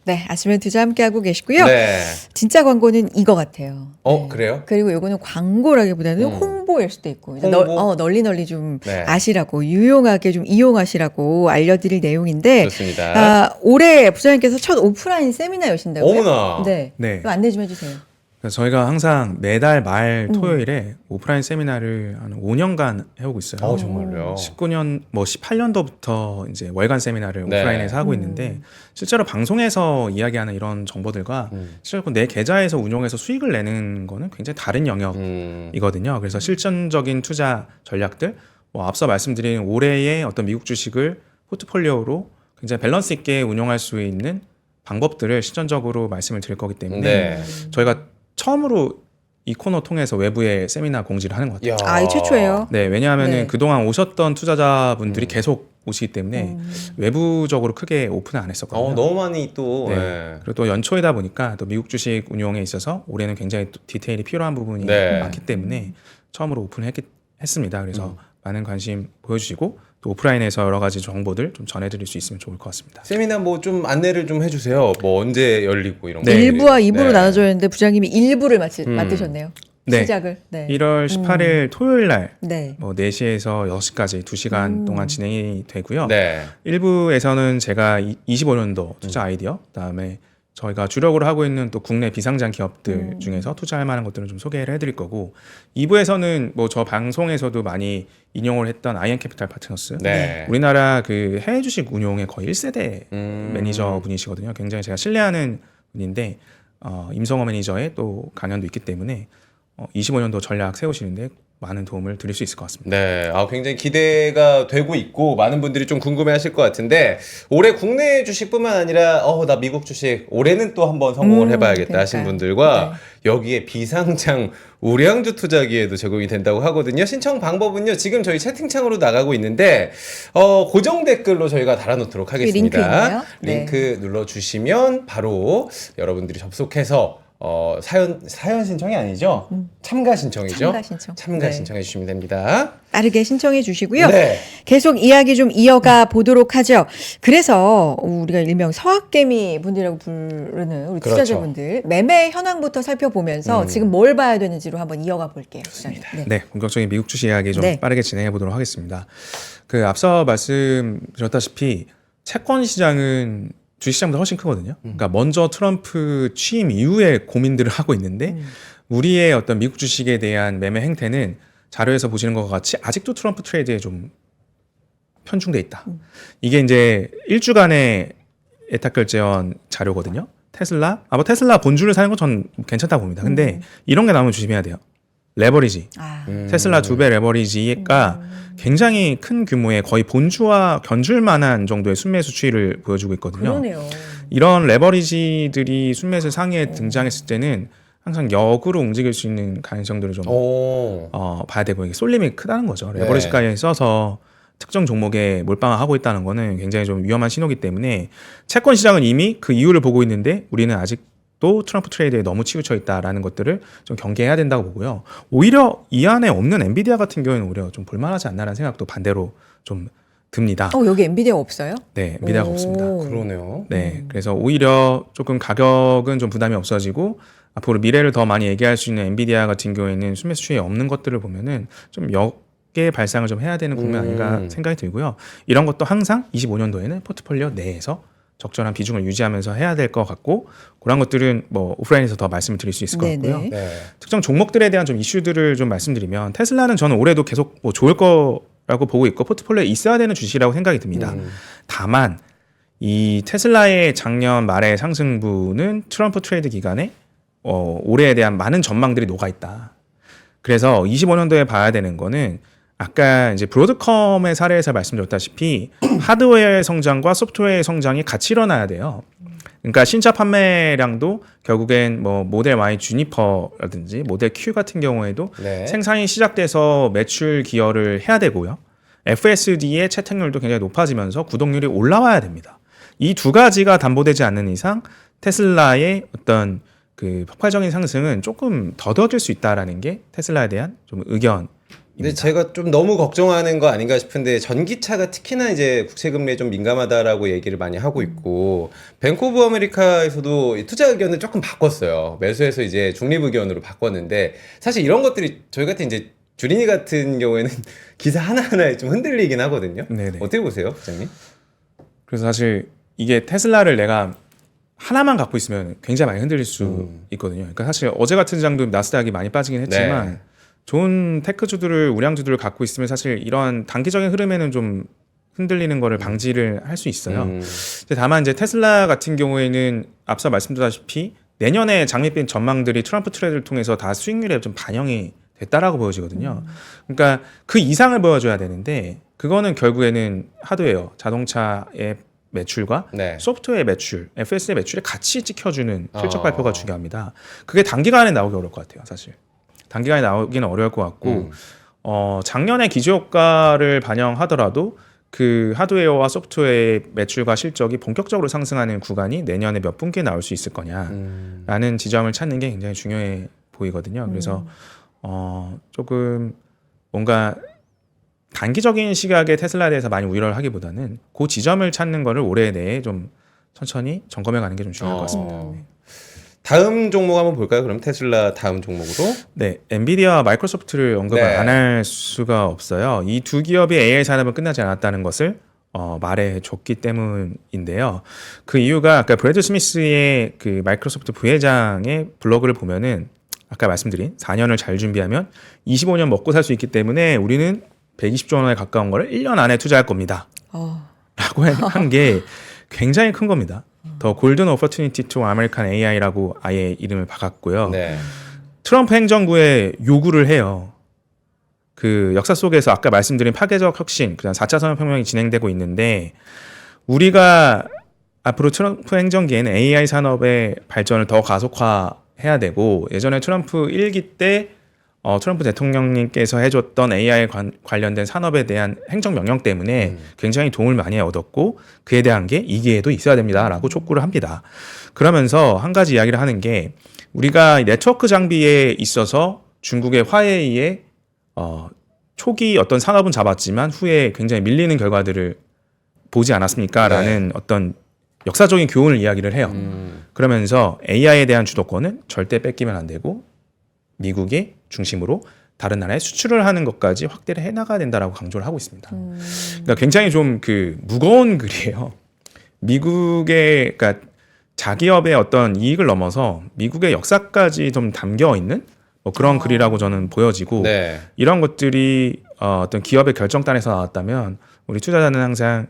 네, 아침에 투자 함께 하고 계시고요. 네. 진짜 광고는 이거 같아요. 네. 그래요? 그리고 요거는 광고라기보다는 홍보일 수도 있고 이제 홍보? 널리 좀 네. 아시라고 유용하게 좀 이용하시라고 알려드릴 내용인데 좋습니다. 올해 부장님께서 첫 오프라인 세미나 여신다고요? 어머나. 네. 네. 좀 안내 좀 해주세요. 그래서 저희가 항상 매달 말 토요일에 오프라인 세미나를 한 5년간 해오고 있어요. 정말요? 19년, 뭐 18년도부터 이제 월간 세미나를 네. 오프라인에서 하고 있는데 실제로 방송에서 이야기하는 이런 정보들과 실제로 내 계좌에서 운용해서 수익을 내는 거는 굉장히 다른 영역이거든요. 그래서 실전적인 투자 전략들, 뭐 앞서 말씀드린 올해의 어떤 미국 주식을 포트폴리오로 굉장히 밸런스 있게 운용할 수 있는 방법들을 실전적으로 말씀을 드릴 거기 때문에 네. 저희가 처음으로 이 코너 통해서 외부에 세미나 공지를 하는 것 같아요. 야. 이 최초예요. 네, 왜냐하면은 네. 그동안 오셨던 투자자분들이 계속 오시기 때문에 외부적으로 크게 오픈을 안 했었거든요. 너무 많이 또. 네. 네. 그리고 또 연초이다 보니까 또 미국 주식 운용에 있어서 올해는 굉장히 또 디테일이 필요한 부분이 네. 많기 때문에 처음으로 오픈을 했습니다. 그래서 많은 관심 보여주시고 또 오프라인에서 여러 가지 정보들 좀 전해드릴 수 있으면 좋을 것 같습니다. 세미나 뭐 좀 안내를 좀 해주세요. 뭐 언제 열리고 이런 거. 네. 1부와 2부로 네. 나눠져 있는데 부장님이 1부를 맡으셨네요. 네. 시작을. 네. 1월 18일 토요일 날 네. 뭐 4시에서 6시까지 2시간 동안 진행이 되고요. 네. 1부에서는 제가 25년도 투자 아이디어, 그다음에 저희가 주력으로 하고 있는 또 국내 비상장 기업들 중에서 투자할 만한 것들을 좀 소개를 해드릴 거고 2부에서는 뭐 저 방송에서도 많이 인용을 했던 아이언캐피탈 파트너스 네. 우리나라 그 해외 주식 운용의 거의 1세대 매니저 음. 분이시거든요. 굉장히 제가 신뢰하는 분인데 임성호 매니저의 또 강연도 있기 때문에 25년도 전략 세우시는데 많은 도움을 드릴 수 있을 것 같습니다. 네, 굉장히 기대가 되고 있고 많은 분들이 좀 궁금해하실 것 같은데 올해 국내 주식뿐만 아니라 나 미국 주식 올해는 또 한번 성공을 해봐야겠다 하신 그러니까요. 분들과 여기에 비상장 우량주 투자기에도 제공이 된다고 하거든요. 신청 방법은요 지금 저희 채팅창으로 나가고 있는데 고정 댓글로 저희가 달아놓도록 하겠습니다. 링크 있나요? 네. 링크 눌러주시면 바로 여러분들이 접속해서 사연 신청이 아니죠? 참가 신청이죠? 참가 신청. 참가 네. 신청해 주시면 됩니다. 빠르게 신청해 주시고요. 네. 계속 이야기 좀 이어가 보도록 하죠. 그래서 우리가 일명 서학개미 분들이라고 부르는 우리 그렇죠. 투자자분들 매매 현황부터 살펴보면서 지금 뭘 봐야 되는지로 한번 이어가 볼게요. 좋습니다. 네. 네, 본격적인 미국 주식 이야기 좀 네. 빠르게 진행해 보도록 하겠습니다. 그 앞서 말씀드렸다시피 채권 시장은 주식시장보다 훨씬 크거든요. 그러니까 먼저 트럼프 취임 이후에 고민들을 하고 있는데 우리의 어떤 미국 주식에 대한 매매 행태는 자료에서 보시는 것과 같이 아직도 트럼프 트레이드에 좀 편중돼 있다. 이게 이제 일주간의 예탁결제원 자료거든요. 테슬라, 테슬라 본주를 사는 건 전 괜찮다고 봅니다. 근데 이런 게 나오면 조심해야 돼요. 레버리지. 테슬라 2배 레버리지가 굉장히 큰 규모의 거의 본주와 견줄 만한 정도의 순매수 추이를 보여주고 있거든요. 그러네요. 이런 레버리지들이 순매수 상위에 등장했을 때는 항상 역으로 움직일 수 있는 가능성들을 좀 봐야 되고 이게 쏠림이 크다는 거죠. 레버리지까지 써서 특정 종목에 몰빵하고 있다는 거는 굉장히 좀 위험한 신호이기 때문에 채권 시장은 이미 그 이유를 보고 있는데 우리는 아직도 트럼프 트레이드에 너무 치우쳐 있다라는 것들을 좀 경계해야 된다고 보고요. 오히려 이 안에 없는 엔비디아 같은 경우에는 오히려 좀 볼만하지 않나라는 생각도 반대로 좀 듭니다. 여기 엔비디아 없어요? 네, 엔비디아가 오. 없습니다. 그러네요. 네, 그래서 오히려 조금 가격은 좀 부담이 없어지고 앞으로 미래를 더 많이 얘기할 수 있는 엔비디아 같은 경우에는 순매수 추이에 없는 것들을 보면은 좀 역의 발상을 좀 해야 되는 국면 아닌가 생각이 들고요. 이런 것도 항상 25년도에는 포트폴리오 내에서 적절한 비중을 유지하면서 해야 될 것 같고 그런 것들은 뭐 오프라인에서 더 말씀을 드릴 수 있을 것 같고요. 네네. 네. 특정 종목들에 대한 좀 이슈들을 좀 말씀드리면 테슬라는 저는 올해도 계속 뭐 좋을 거라고 보고 있고 포트폴리오에 있어야 되는 주식이라고 생각이 듭니다. 다만 이 테슬라의 작년 말의 상승부는 트럼프 트레이드 기간에 올해에 대한 많은 전망들이 녹아 있다. 그래서 25년도에 봐야 되는 거는 아까 이제 브로드컴의 사례에서 말씀드렸다시피 하드웨어의 성장과 소프트웨어의 성장이 같이 일어나야 돼요. 그러니까 신차 판매량도 결국엔 뭐 모델 Y 주니퍼라든지 모델 Q 같은 경우에도 네. 생산이 시작돼서 매출 기여를 해야 되고요. FSD의 채택률도 굉장히 높아지면서 구독률이 올라와야 됩니다. 이 두 가지가 담보되지 않는 이상 테슬라의 어떤 그 폭발적인 상승은 조금 더뎌질 수 있다라는 게 테슬라에 대한 좀 의견. 근데 제가 좀 너무 걱정하는 거 아닌가 싶은데 전기차가 특히나 이제 국채 금리에 좀 민감하다라고 얘기를 많이 하고 있고 뱅크 오브 아메리카에서도 이 투자 의견을 조금 바꿨어요. 매수해서 이제 중립 의견으로 바꿨는데 사실 이런 것들이 저희 같은 이제 주린이 같은 경우에는 기사 하나하나에 좀 흔들리긴 하거든요. 네네. 어떻게 보세요, 부장님? 그래서 사실 이게 테슬라를 내가 하나만 갖고 있으면 굉장히 많이 흔들릴 수 있거든요. 그러니까 사실 어제 같은 장도 나스닥이 많이 빠지긴 했지만 네. 좋은 테크주들을 우량주들을 갖고 있으면 사실 이런 단기적인 흐름에는 좀 흔들리는 거를 방지를 할 수 있어요. 근데 다만 이제 테슬라 같은 경우에는 앞서 말씀드렸다시피 내년에 장밋빛 전망들이 트럼프 트레이드를 통해서 다 수익률에 좀 반영이 됐다라고 보여지거든요. 그러니까 그 이상을 보여줘야 되는데 그거는 결국에는 하드웨어, 자동차의 매출과 네. 소프트웨어 매출, FS의 매출에 같이 찍혀주는 실적 발표가 중요합니다. 그게 단기간에 나오기 어려울 것 같아요, 사실. 단기간에 나오기는 어려울 것 같고 작년에 기저효과를 반영하더라도 그 하드웨어와 소프트웨어의 매출과 실적이 본격적으로 상승하는 구간이 내년에 몇 분기에 나올 수 있을 거냐라는 지점을 찾는 게 굉장히 중요해 보이거든요. 그래서 조금 뭔가 단기적인 시각에 테슬라에 대해서 많이 우려를 하기보다는 그 지점을 찾는 거를 올해 내에 좀 천천히 점검해 가는 게 좀 중요할 것 같습니다. 네. 다음 종목 한번 볼까요? 그럼 테슬라 다음 종목으로. 네, 엔비디아와 마이크로소프트를 언급을 네. 안 할 수가 없어요. 이 두 기업이 AI 산업은 끝나지 않았다는 것을 말해줬기 때문인데요. 그 이유가 아까 브래드 스미스의 그 마이크로소프트 부회장의 블로그를 보면은 아까 말씀드린 4년을 잘 준비하면 25년 먹고 살 수 있기 때문에 우리는 120조 원에 가까운 거를 1년 안에 투자할 겁니다. 라고 한 게 굉장히 큰 겁니다. 더 골든 오퍼튜니티 투 아메리칸 AI라고 아예 이름을 박았고요. 네. 트럼프 행정부에 요구를 해요. 그 역사 속에서 아까 말씀드린 파괴적 혁신, 그다음 4차 산업혁명이 진행되고 있는데 우리가 앞으로 트럼프 행정기에는 AI 산업의 발전을 더 가속화해야 되고 예전에 트럼프 1기 때 트럼프 대통령님께서 해줬던 AI 관련된 산업에 대한 행정명령 때문에 굉장히 도움을 많이 얻었고 그에 대한 게 2기에도 있어야 됩니다라고 촉구를 합니다. 그러면서 한 가지 이야기를 하는 게 우리가 네트워크 장비에 있어서 중국의 화웨이에 초기 어떤 산업은 잡았지만 후에 굉장히 밀리는 결과들을 보지 않았습니까? 라는 어떤 역사적인 교훈을 이야기를 해요. 그러면서 AI에 대한 주도권은 절대 뺏기면 안 되고 미국의 중심으로 다른 나라에 수출을 하는 것까지 확대를 해나가야 된다라고 강조를 하고 있습니다. 그러니까 굉장히 좀 그 무거운 글이에요. 미국의 그러니까 자기업의 어떤 이익을 넘어서 미국의 역사까지 좀 담겨 있는 뭐 그런 글이라고 저는 보여지고 네. 이런 것들이 어떤 기업의 결정단에서 나왔다면 우리 투자자는 항상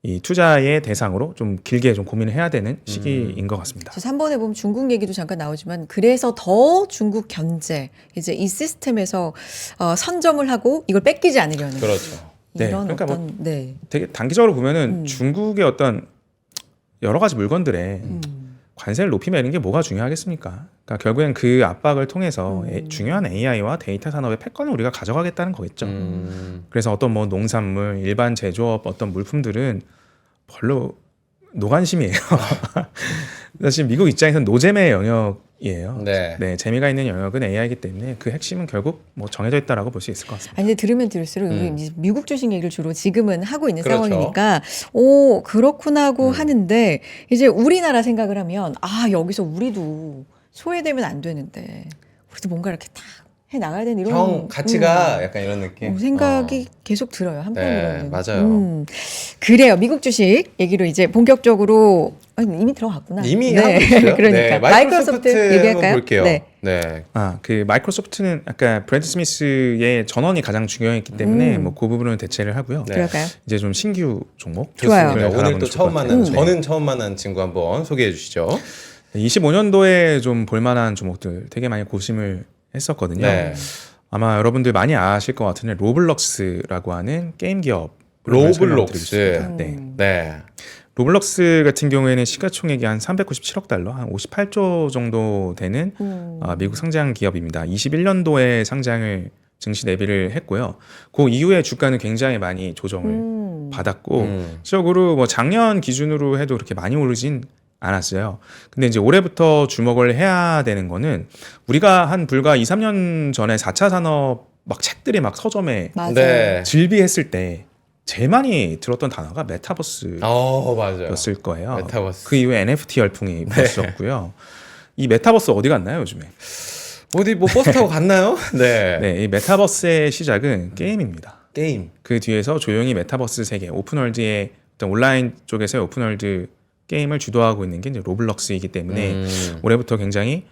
이 투자의 대상으로 좀 길게 좀 고민을 해야 되는 시기인 것 같습니다. 그래서 3번에 보면 중국 얘기도 잠깐 나오지만 그래서 더 중국 견제 이제 이 시스템에서 선점을 하고 이걸 뺏기지 않으려는 그렇죠. 네, 이런 그러니까 어떤 뭐 네. 되게 단기적으로 보면은 중국의 어떤 여러 가지 물건들에 관세를 높이면 이런 게 뭐가 중요하겠습니까? 그러니까 결국엔 그 압박을 통해서 중요한 AI와 데이터 산업의 패권을 우리가 가져가겠다는 거겠죠. 그래서 어떤 뭐 농산물, 일반 제조업 어떤 물품들은 별로 노관심이에요. 사실 미국 입장에서는 노잼의 영역이에요. 네. 재미가 있는 영역은 AI이기 때문에 그 핵심은 결국 뭐 정해져 있다라고 볼 수 있을 것 같습니다. 아니 근데 들으면 들을수록 우리 이제 미국 주식 얘기를 주로 지금은 하고 있는 그렇죠. 상황이니까 오 그렇구나 하고 하는데 이제 우리나라 생각을 하면 아 여기서 우리도 소외되면 안 되는데 우리도 뭔가 이렇게 탁 해 나가야 되는 이런 형 가치가 약간 이런 느낌. 생각이 계속 들어요 한편으로는. 맞아요. 그래요 미국 주식 얘기로 이제 본격적으로 이미 들어갔구나. 이미 하고 있어요. 그러니까 네, 마이크로소프트 얘기할까요? 한번 볼게요. 네. 네. 그 마이크로소프트는 아까 브래드 스미스의 전원이 가장 중요했기 때문에 뭐 그 부분은 대체를 하고요. 네. 그럴까요? 이제 좀 신규 종목 좋아요. 좋습니다. 네, 오늘 알아보면 또 좋을 처음 것 같아요. 만난 저는 처음 만난 친구 한번 소개해 주시죠. 25년도에 좀 볼만한 종목들 되게 많이 고심을 했었거든요. 네. 아마 여러분들 많이 아실 것 같은데 로블록스라고 하는 게임 기업 로블록스. 네. 네. 로블록스 같은 경우에는 시가총액이 한 397억 달러, 한 58조 정도 되는 미국 상장 기업입니다. 21년도에 상장을 증시 대비를 했고요. 그 이후에 주가는 굉장히 많이 조정을 받았고, 실적으로 뭐 작년 기준으로 해도 그렇게 많이 오르진 않았어요. 근데 이제 올해부터 주목을 해야 되는 거는 우리가 한 불과 2, 3년 전에 4차 산업 막 책들이 막 서점에 맞아요. 네. 질비했을 때 제일 많이 들었던 단어가 메타버스였을 맞아요. 거예요. 메타버스. 그 이후에 NFT 열풍이 불었었고요. 이 메타버스 어디 갔나요, 요즘에? 어디 뭐 버스 타고 갔나요? 네. 네, 이 메타버스의 시작은 게임입니다. 게임. 그 뒤에서 조용히 메타버스 세계, 오픈월드의 어떤 온라인 쪽에서의 오픈월드 게임을 주도하고 있는 게 이제 로블록스이기 때문에 올해부터 굉장히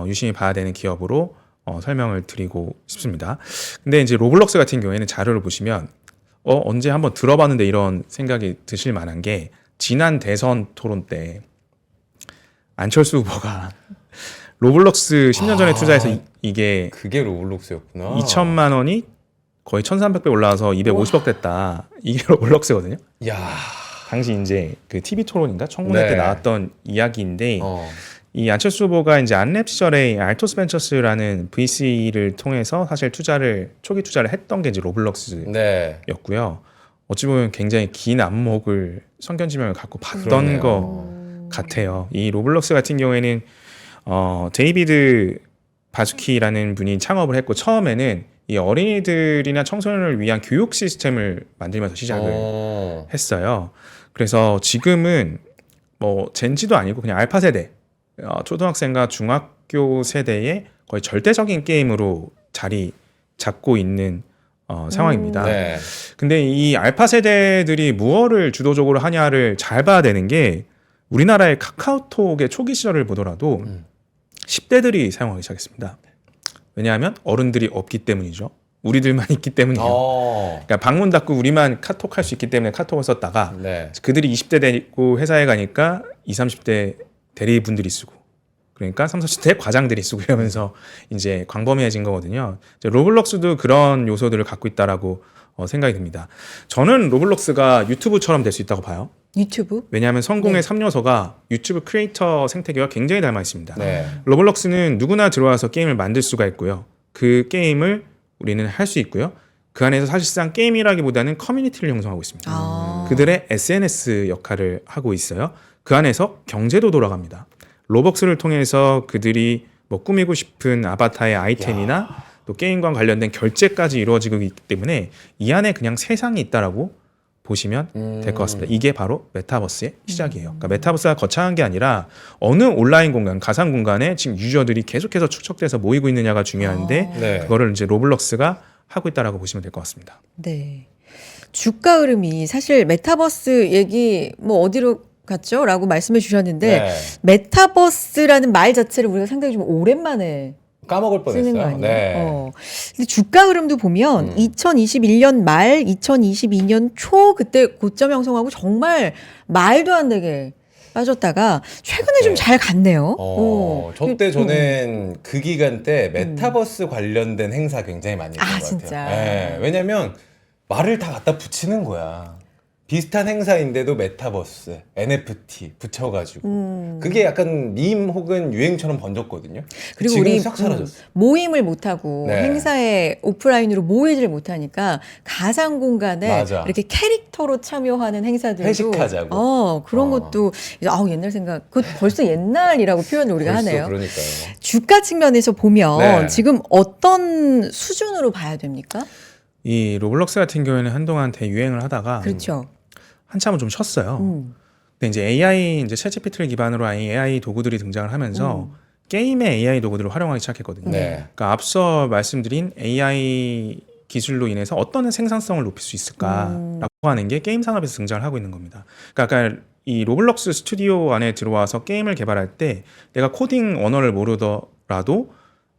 유심히 봐야 되는 기업으로 설명을 드리고 싶습니다. 근데 이제 로블록스 같은 경우에는 자료를 보시면 언제 한번 들어봤는데 이런 생각이 드실 만한 게 지난 대선 토론 때 안철수 후보가 로블록스 10년 전에 투자해서 이게 그게 로블록스였구나. 2천만 원이 거의 1,300배 올라와서 250억 됐다. 이게 로블록스거든요. 야. 당시 이제 그 TV 토론인가 청문회 네. 때 나왔던 이야기인데 이 안철수 후보가 이제 안랩 시절에 알토스 벤처스라는 VC를 통해서 사실 초기 투자를 했던 게 이제 로블록스였고요. 네. 어찌 보면 굉장히 긴 안목을 성견지명을 갖고 봤던 것 같아요. 이 로블록스 같은 경우에는 데이비드 바스키라는 분이 창업을 했고 처음에는 이 어린이들이나 청소년을 위한 교육 시스템을 만들면서 시작을 했어요. 그래서 지금은 뭐 젠지도 아니고 그냥 알파 세대, 초등학생과 중학교 세대의 거의 절대적인 게임으로 자리 잡고 있는 상황입니다. 네. 근데 이 알파 세대들이 무엇을 주도적으로 하냐를 잘 봐야 되는 게 우리나라의 카카오톡의 초기 시절을 보더라도 10대들이 사용하기 시작했습니다. 왜냐하면 어른들이 없기 때문이죠. 우리들만 있기 때문이에요. 그러니까 방문 닫고 우리만 카톡 할 수 있기 때문에 카톡을 썼다가 네. 그들이 20대 되고 회사에 가니까 20, 30대 대리분들이 쓰고 그러니까 삼성시대 과장들이 쓰고 이러면서 이제 광범위해진 거거든요. 이제 로블록스도 그런 요소들을 갖고 있다라고 생각이 듭니다. 저는 로블록스가 유튜브처럼 될 수 있다고 봐요. 유튜브? 왜냐하면 성공의 네. 3요소가 유튜브 크리에이터 생태계와 굉장히 닮아 있습니다. 네. 로블록스는 누구나 들어와서 게임을 만들 수가 있고요. 그 게임을 우리는 할 수 있고요. 그 안에서 사실상 게임이라기보다는 커뮤니티를 형성하고 있습니다. 아. 그들의 SNS 역할을 하고 있어요. 그 안에서 경제도 돌아갑니다. 로벅스를 통해서 그들이 뭐 꾸미고 싶은 아바타의 아이템이나 또 게임과 관련된 결제까지 이루어지고 있기 때문에 이 안에 그냥 세상이 있다라고 보시면 될 것 같습니다. 이게 바로 메타버스의 시작이에요. 그러니까 메타버스가 거창한 게 아니라 어느 온라인 공간, 가상 공간에 지금 유저들이 계속해서 축적돼서 모이고 있느냐가 중요한데 네. 그거를 이제 로블록스가 하고 있다라고 보시면 될 것 같습니다. 네. 주가 흐름이 사실 메타버스 얘기 뭐 어디로 갔죠? 라고 말씀해 주셨는데 네. 메타버스라는 말 자체를 우리가 상당히 좀 오랜만에 까먹을 쓰는 거 뻔했어요. 아니에요? 네. 근데 주가 흐름도 보면 2021년 말, 2022년 초 그때 고점 형성하고 정말 말도 안 되게 빠졌다가 최근에 좀 네. 잘 갔네요. 저때 저는 그 기간 때 메타버스 관련된 행사 굉장히 많이 했던 아, 것 같아요. 진짜. 네, 왜냐면 말을 다 갖다 붙이는 거야. 비슷한 행사인데도 메타버스, NFT 붙여가지고 그게 약간 밈 혹은 유행처럼 번졌거든요. 그리고 지금 우리 싹 사라졌어. 모임을 못하고 네. 행사에 오프라인으로 모이지를 못하니까 가상 공간에 맞아. 이렇게 캐릭터로 참여하는 행사들도 회식하자고. 그런 것도 옛날 생각 그 벌써 옛날이라고 표현을 우리가 벌써 하네요. 그러니까요. 주가 측면에서 보면 네. 지금 어떤 수준으로 봐야 됩니까? 이 로블록스 같은 경우에는 한동안 대유행을 하다가 그렇죠. 한참은 좀 쉬었어요. 근데 이제 이제 챗GPT를 기반으로 한 AI 도구들이 등장을 하면서 게임의 AI 도구들을 활용하기 시작했거든요. 네. 그러니까 앞서 말씀드린 AI 기술로 인해서 어떤 생산성을 높일 수 있을까라고 하는 게 게임 산업에서 등장을 하고 있는 겁니다. 그러니까 이 로블록스 스튜디오 안에 들어와서 게임을 개발할 때 내가 코딩 언어를 모르더라도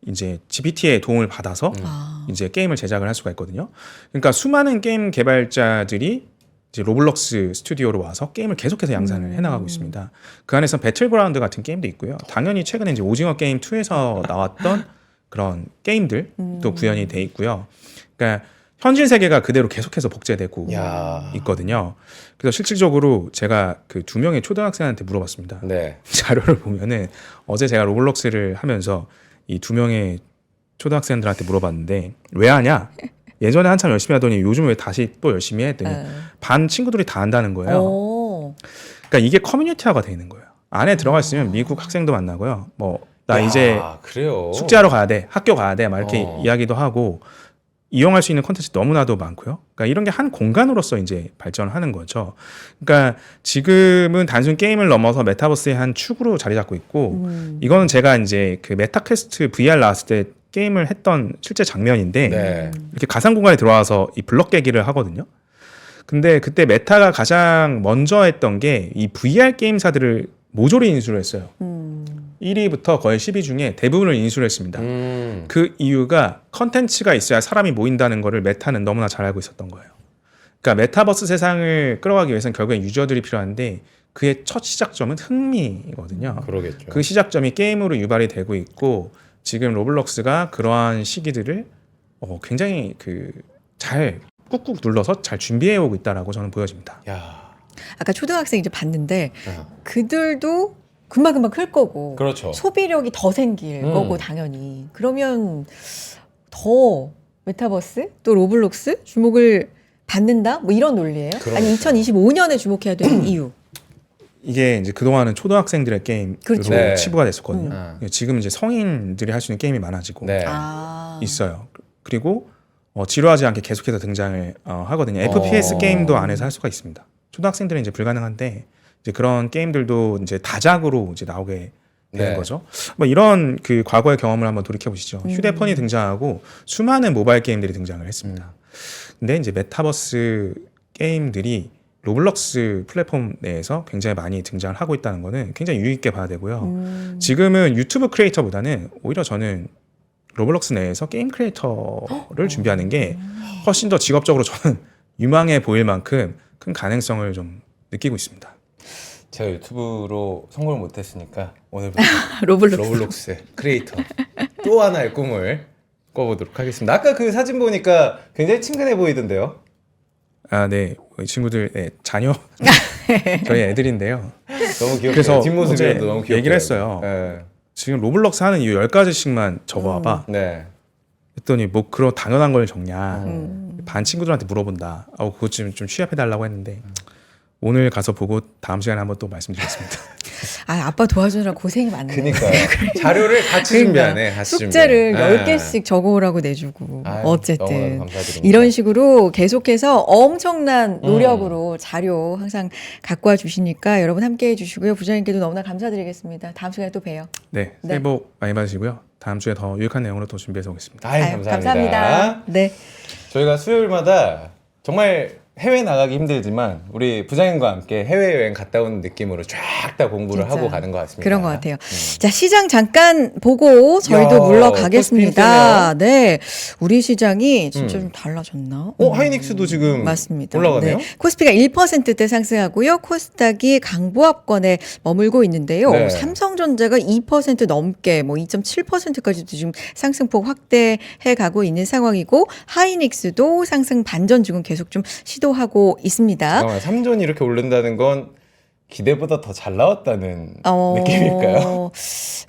이제 GPT의 도움을 받아서 이제 게임을 제작을 할 수가 있거든요. 그러니까 수많은 게임 개발자들이 이제 로블록스 스튜디오로 와서 게임을 계속해서 양산을 해나가고 있습니다. 그 안에서 배틀그라운드 같은 게임도 있고요. 당연히 최근에 이제 오징어 게임 2에서 나왔던 그런 게임들도 구현이 돼 있고요. 그러니까 현실 세계가 그대로 계속해서 복제되고 야. 있거든요. 그래서 실질적으로 제가 그 2명의 초등학생한테 물어봤습니다. 네. 자료를 보면은 어제 제가 로블록스를 하면서 이 2명의 초등학생들한테 물어봤는데 왜 하냐? 예전에 한참 열심히 하더니 요즘 왜 다시 또 열심히 해? 했더니 반 친구들이 다 한다는 거예요. 그러니까 이게 커뮤니티화가 돼 있는 거예요. 안에 들어가 있으면 미국 학생도 만나고요. 뭐 나 이제 그래요. 숙제하러 가야 돼, 학교 가야 돼, 막 이렇게 이야기도 하고 이용할 수 있는 콘텐츠 너무나도 많고요. 그러니까 이런 게 한 공간으로서 이제 발전을 하는 거죠. 그러니까 지금은 단순 게임을 넘어서 메타버스의 한 축으로 자리 잡고 있고 이거는 제가 이제 그 메타퀘스트 VR 나왔을 때 게임을 했던 실제 장면인데 네. 이렇게 가상 공간에 들어와서 이 블럭 깨기를 하거든요. 근데 그때 메타가 가장 먼저 했던 게 이 VR 게임사들을 모조리 인수를 했어요. 1위부터 거의 10위 중에 대부분을 인수를 했습니다. 그 이유가 컨텐츠가 있어야 사람이 모인다는 거를 메타는 너무나 잘 알고 있었던 거예요. 그러니까 메타버스 세상을 끌어가기 위해서는 결국엔 유저들이 필요한데 그의 첫 시작점은 흥미거든요. 그러겠죠. 그 시작점이 게임으로 유발이 되고 있고 지금 로블록스가 그러한 시기들을 굉장히 잘 꾹꾹 눌러서 잘 준비해 오고 있다라고 저는 보여집니다. 야. 아까 초등학생 이제 봤는데 어. 그들도 금방금방 클 거고 그렇죠. 소비력이 더 생길 거고 당연히 그러면 더 메타버스 또 로블록스 주목을 받는다 뭐 이런 논리예요? 아니 2025년에 주목해야 되는 이유? 이게 이제 그동안은 초등학생들의 게임으로 그렇죠. 네. 치부가 됐었거든요. 지금 이제 성인들이 할 수 있는 게임이 많아지고 네. 있어요. 그리고 지루하지 않게 계속해서 등장을 하거든요. FPS 게임도 안에서 할 수가 있습니다. 초등학생들은 이제 불가능한데 이제 그런 게임들도 이제 다작으로 이제 나오게 되는 네. 거죠. 뭐 이런 그 과거의 경험을 한번 돌이켜 보시죠. 휴대폰이 등장하고 수많은 모바일 게임들이 등장을 했습니다. 근데 이제 메타버스 게임들이 로블록스 플랫폼 내에서 굉장히 많이 등장을 하고 있다는 거는 굉장히 유의 있게 봐야 되고요. 지금은 유튜브 크리에이터보다는 오히려 저는 로블록스 내에서 게임 크리에이터를 준비하는 게 훨씬 더 직업적으로 저는 유망해 보일 만큼 큰 가능성을 좀 느끼고 있습니다. 제가 유튜브로 성공을 못했으니까 오늘부터 로블록스. 로블록스 크리에이터 또 하나의 꿈을 꿔보도록 하겠습니다. 아까 그 사진 보니까 굉장히 친근해 보이던데요. 아, 네. 이 친구들 네, 자녀 저희 애들인데요. 너무 귀엽고 그래서 뒷모습이라도 어제 너무 귀엽고 얘기를 했어요. 지금 로블록스 하는 이유 10가지씩만 적어와봐. 네. 했더니 뭐 그런 당연한 걸 적냐. 반 친구들한테 물어본다. 그것 좀 취합해달라고 했는데 오늘 가서 보고 다음 시간에 한번 또 말씀드리겠습니다. 아, 아빠 도와주느라 고생이 많네. 그니까요. 자료를 같이 준비하네. 같이 숙제를 준비하네. 10개씩 적어오라고 내주고. 아유, 어쨌든. 너무나도 감사드립니다. 이런 식으로 계속해서 엄청난 노력으로 자료 항상 갖고 와 주시니까 여러분 함께 해주시고요. 부장님께도 너무나 감사드리겠습니다. 다음 시간에 또 봬요. 네, 네. 새해 복 많이 받으시고요. 다음 주에 더 유익한 내용으로 또 준비해서 오겠습니다. 아유, 아유, 감사합니다. 네. 저희가 수요일마다 정말 해외 나가기 힘들지만 우리 부장님과 함께 해외여행 갔다 오는 느낌으로 쫙 다 공부를 진짜 하고 가는 것 같습니다. 그런 것 같아요. 자, 시장 잠깐 보고 저희도 야, 물러가겠습니다. 네. 우리 시장이 진짜 좀 달라졌나? 하이닉스도 지금 맞습니다. 올라가네요. 네. 코스피가 1%대 상승하고요. 코스닥이 강보합권에 머물고 있는데요. 네. 삼성전자가 2% 넘게 뭐 2.7%까지도 지금 상승폭 확대해 가고 있는 상황이고 하이닉스도 상승 반전 지금 계속 좀 시도하고 있습니다. 잠깐만, 3전이 이렇게 오른다는 건 기대보다 더 잘 나왔다는 느낌일까요?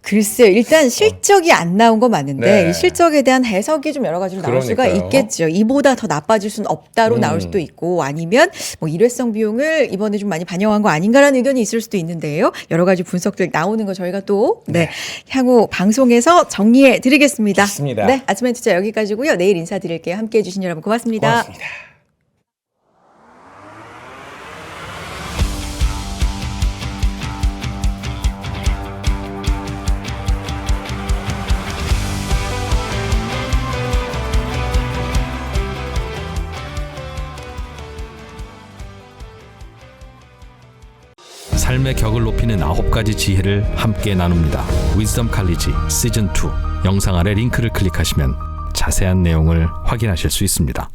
글쎄요. 일단 실적이 안 나온 건 맞는데 네. 이 실적에 대한 해석이 좀 여러 가지로 나올 수가 그러니까요. 있겠죠. 이보다 더 나빠질 수는 없다로 나올 수도 있고 아니면 뭐 일회성 비용을 이번에 좀 많이 반영한 거 아닌가라는 의견이 있을 수도 있는데요. 여러 가지 분석들 나오는 거 저희가 또 향후 방송에서 정리해 드리겠습니다. 좋습니다. 네, 아침엔 투자 여기까지고요. 내일 인사드릴게요. 함께해 주신 여러분 고맙습니다. 고맙습니다. 삶의 격을 높이는 9가지 지혜를 함께 나눕니다. 위즈덤 칼리지 시즌 2 영상 아래 링크를 클릭하시면 자세한 내용을 확인하실 수 있습니다.